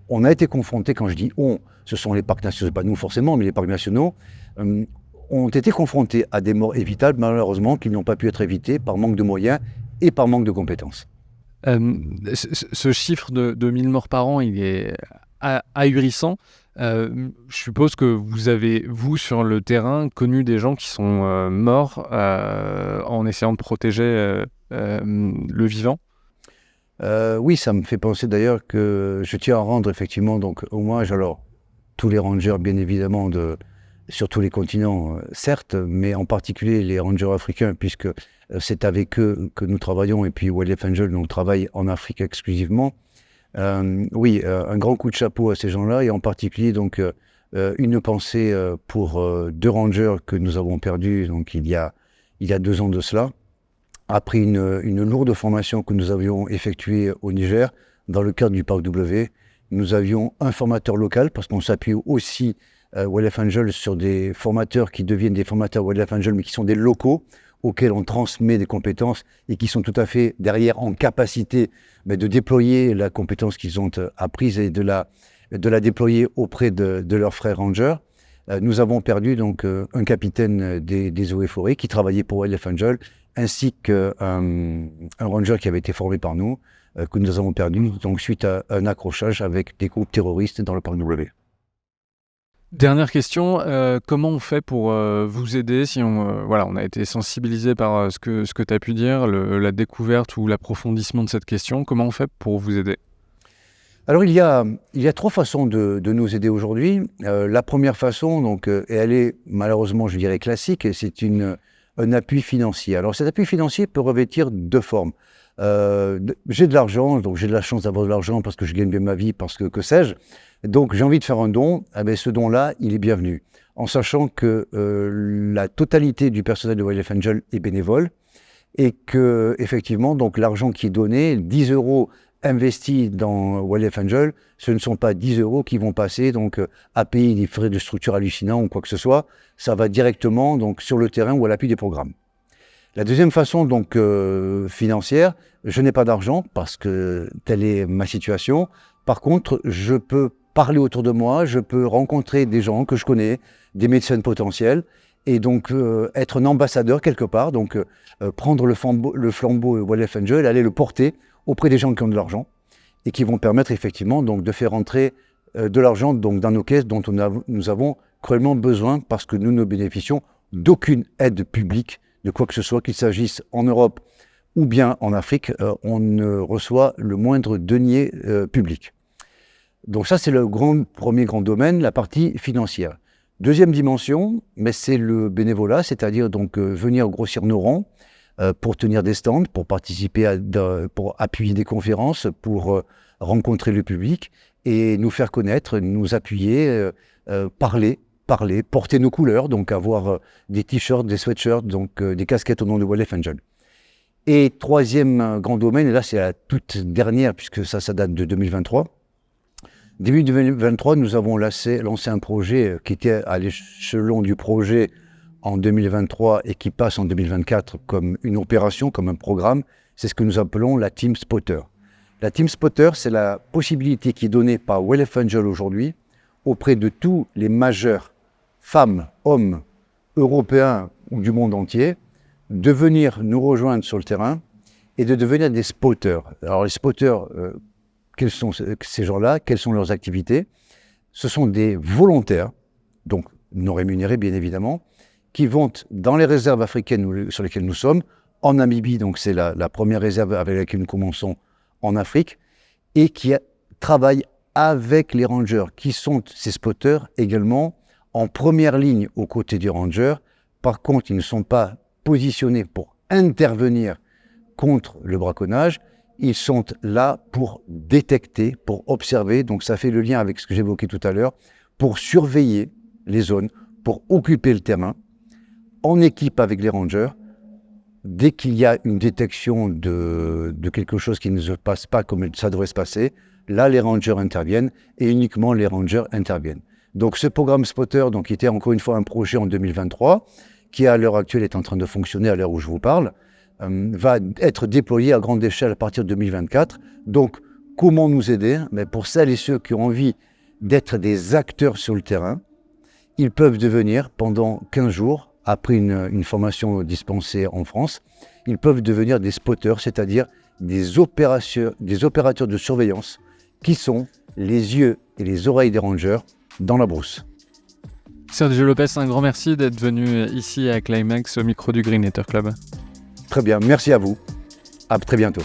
[SPEAKER 3] on a été confronté, quand je dis on, ce sont les parcs nationaux, pas nous forcément, mais les parcs nationaux, ont été confrontés à des morts évitables, malheureusement, qui n'ont pas pu être évitées par manque de moyens et par manque de compétences.
[SPEAKER 2] Ce chiffre de 1000 morts par an, il est ahurissant. Je suppose que vous avez, vous, sur le terrain, connu des gens qui sont morts en essayant de protéger le vivant.
[SPEAKER 3] Oui, ça me fait penser d'ailleurs que je tiens à rendre effectivement hommage, alors tous les rangers bien évidemment sur tous les continents, certes, mais en particulier les rangers africains, puisque c'est avec eux que nous travaillons, et puis Wildlife Angel, nous travaille en Afrique exclusivement. Oui, un grand coup de chapeau à ces gens-là, et en particulier une pensée pour 2 rangers que nous avons perdus il y a 2 ans de cela, après une lourde formation que nous avions effectuée au Niger, dans le cadre du Parc W. Nous avions un formateur local, parce qu'on s'appuie aussi Wildlife Angel sur des formateurs qui deviennent des formateurs Wildlife Angel, mais qui sont des locaux. auxquels on transmet des compétences et qui sont tout à fait derrière en capacité de déployer la compétence qu'ils ont apprise et de la déployer auprès de leurs frères rangers. Nous avons perdu donc un capitaine des eaux et forêts qui travaillait pour Wildlife Angel, ainsi qu'un ranger qui avait été formé par nous, que nous avons perdu donc suite à un accrochage avec des groupes terroristes dans le parc W.
[SPEAKER 2] Dernière question, comment on fait pour vous aider si on a été sensibilisé par ce que tu as pu dire, la découverte ou l'approfondissement de cette question, comment on fait pour vous aider ?
[SPEAKER 3] Alors il y a 3 façons de nous aider aujourd'hui. La première façon, donc, et elle est malheureusement, je dirais, classique, c'est un appui financier. Alors cet appui financier peut revêtir 2 formes. J'ai de l'argent, donc j'ai de la chance d'avoir de l'argent parce que je gagne bien ma vie, parce que sais-je. Donc j'ai envie de faire un don, ce don-là, il est bienvenu. En sachant que la totalité du personnel de Wildlife Angel est bénévole et que effectivement, donc l'argent qui est donné, 10 € investis dans Wildlife Angel, ce ne sont pas 10 € qui vont passer donc à payer des frais de structure hallucinants ou quoi que ce soit. Ça va directement donc sur le terrain ou à l'appui des programmes. La deuxième façon donc financière, je n'ai pas d'argent parce que telle est ma situation. Par contre, je peux parler autour de moi, je peux rencontrer des gens que je connais, des médecins potentiels, et donc être un ambassadeur quelque part, donc prendre le flambeau Wildlife Angel, aller le porter auprès des gens qui ont de l'argent et qui vont permettre effectivement donc de faire entrer de l'argent donc dans nos caisses dont nous avons cruellement besoin parce que nous ne bénéficions d'aucune aide publique de quoi que ce soit, qu'il s'agisse en Europe ou bien en Afrique, on ne reçoit le moindre denier public. Donc ça, c'est le premier grand domaine, la partie financière. Deuxième dimension, mais c'est le bénévolat, c'est-à-dire donc venir grossir nos rangs pour tenir des stands, pour participer pour appuyer des conférences, pour rencontrer le public et nous faire connaître, nous appuyer, parler, porter nos couleurs, donc avoir des t-shirts, des sweatshirts, donc des casquettes au nom de Wildlife Angel. Et troisième grand domaine, et là c'est la toute dernière puisque ça date de 2023. Début 2023, nous avons lancé un projet qui était à l'échelon du projet en 2023 et qui passe en 2024 comme une opération, comme un programme. C'est ce que nous appelons la Team Spotter. La Team Spotter, c'est la possibilité qui est donnée par Wildlife Angel aujourd'hui auprès de tous les majeurs, femmes, hommes, européens ou du monde entier, de venir nous rejoindre sur le terrain et de devenir des spotters. Alors les spotters, quels sont ces gens-là? Quelles sont leurs activités? Ce sont des volontaires, donc non rémunérés bien évidemment, qui vont dans les réserves africaines sur lesquelles nous sommes, en Namibie, donc c'est la première réserve avec laquelle nous commençons en Afrique, et qui travaillent avec les rangers, qui sont ces spotters également en première ligne aux côtés du ranger. Par contre, ils ne sont pas positionnés pour intervenir contre le braconnage, ils sont là pour détecter, pour observer, donc ça fait le lien avec ce que j'évoquais tout à l'heure, pour surveiller les zones, pour occuper le terrain, en équipe avec les rangers. Dès qu'il y a une détection de quelque chose qui ne se passe pas comme ça devrait se passer, là les rangers interviennent et uniquement les rangers interviennent. Donc ce programme Spotter, donc, qui était encore une fois un projet en 2023, qui à l'heure actuelle est en train de fonctionner à l'heure où je vous parle, va être déployé à grande échelle à partir de 2024. Donc, comment nous aider? Mais pour celles et ceux qui ont envie d'être des acteurs sur le terrain, ils peuvent devenir, pendant 15 jours, après une formation dispensée en France, ils peuvent devenir des spotters, c'est-à-dire des opérateurs de surveillance qui sont les yeux et les oreilles des rangers dans la brousse.
[SPEAKER 2] Sergio Lopez, un grand merci d'être venu ici à Climax au micro du Green Hatter Club.
[SPEAKER 3] Très bien, merci à vous. À très bientôt.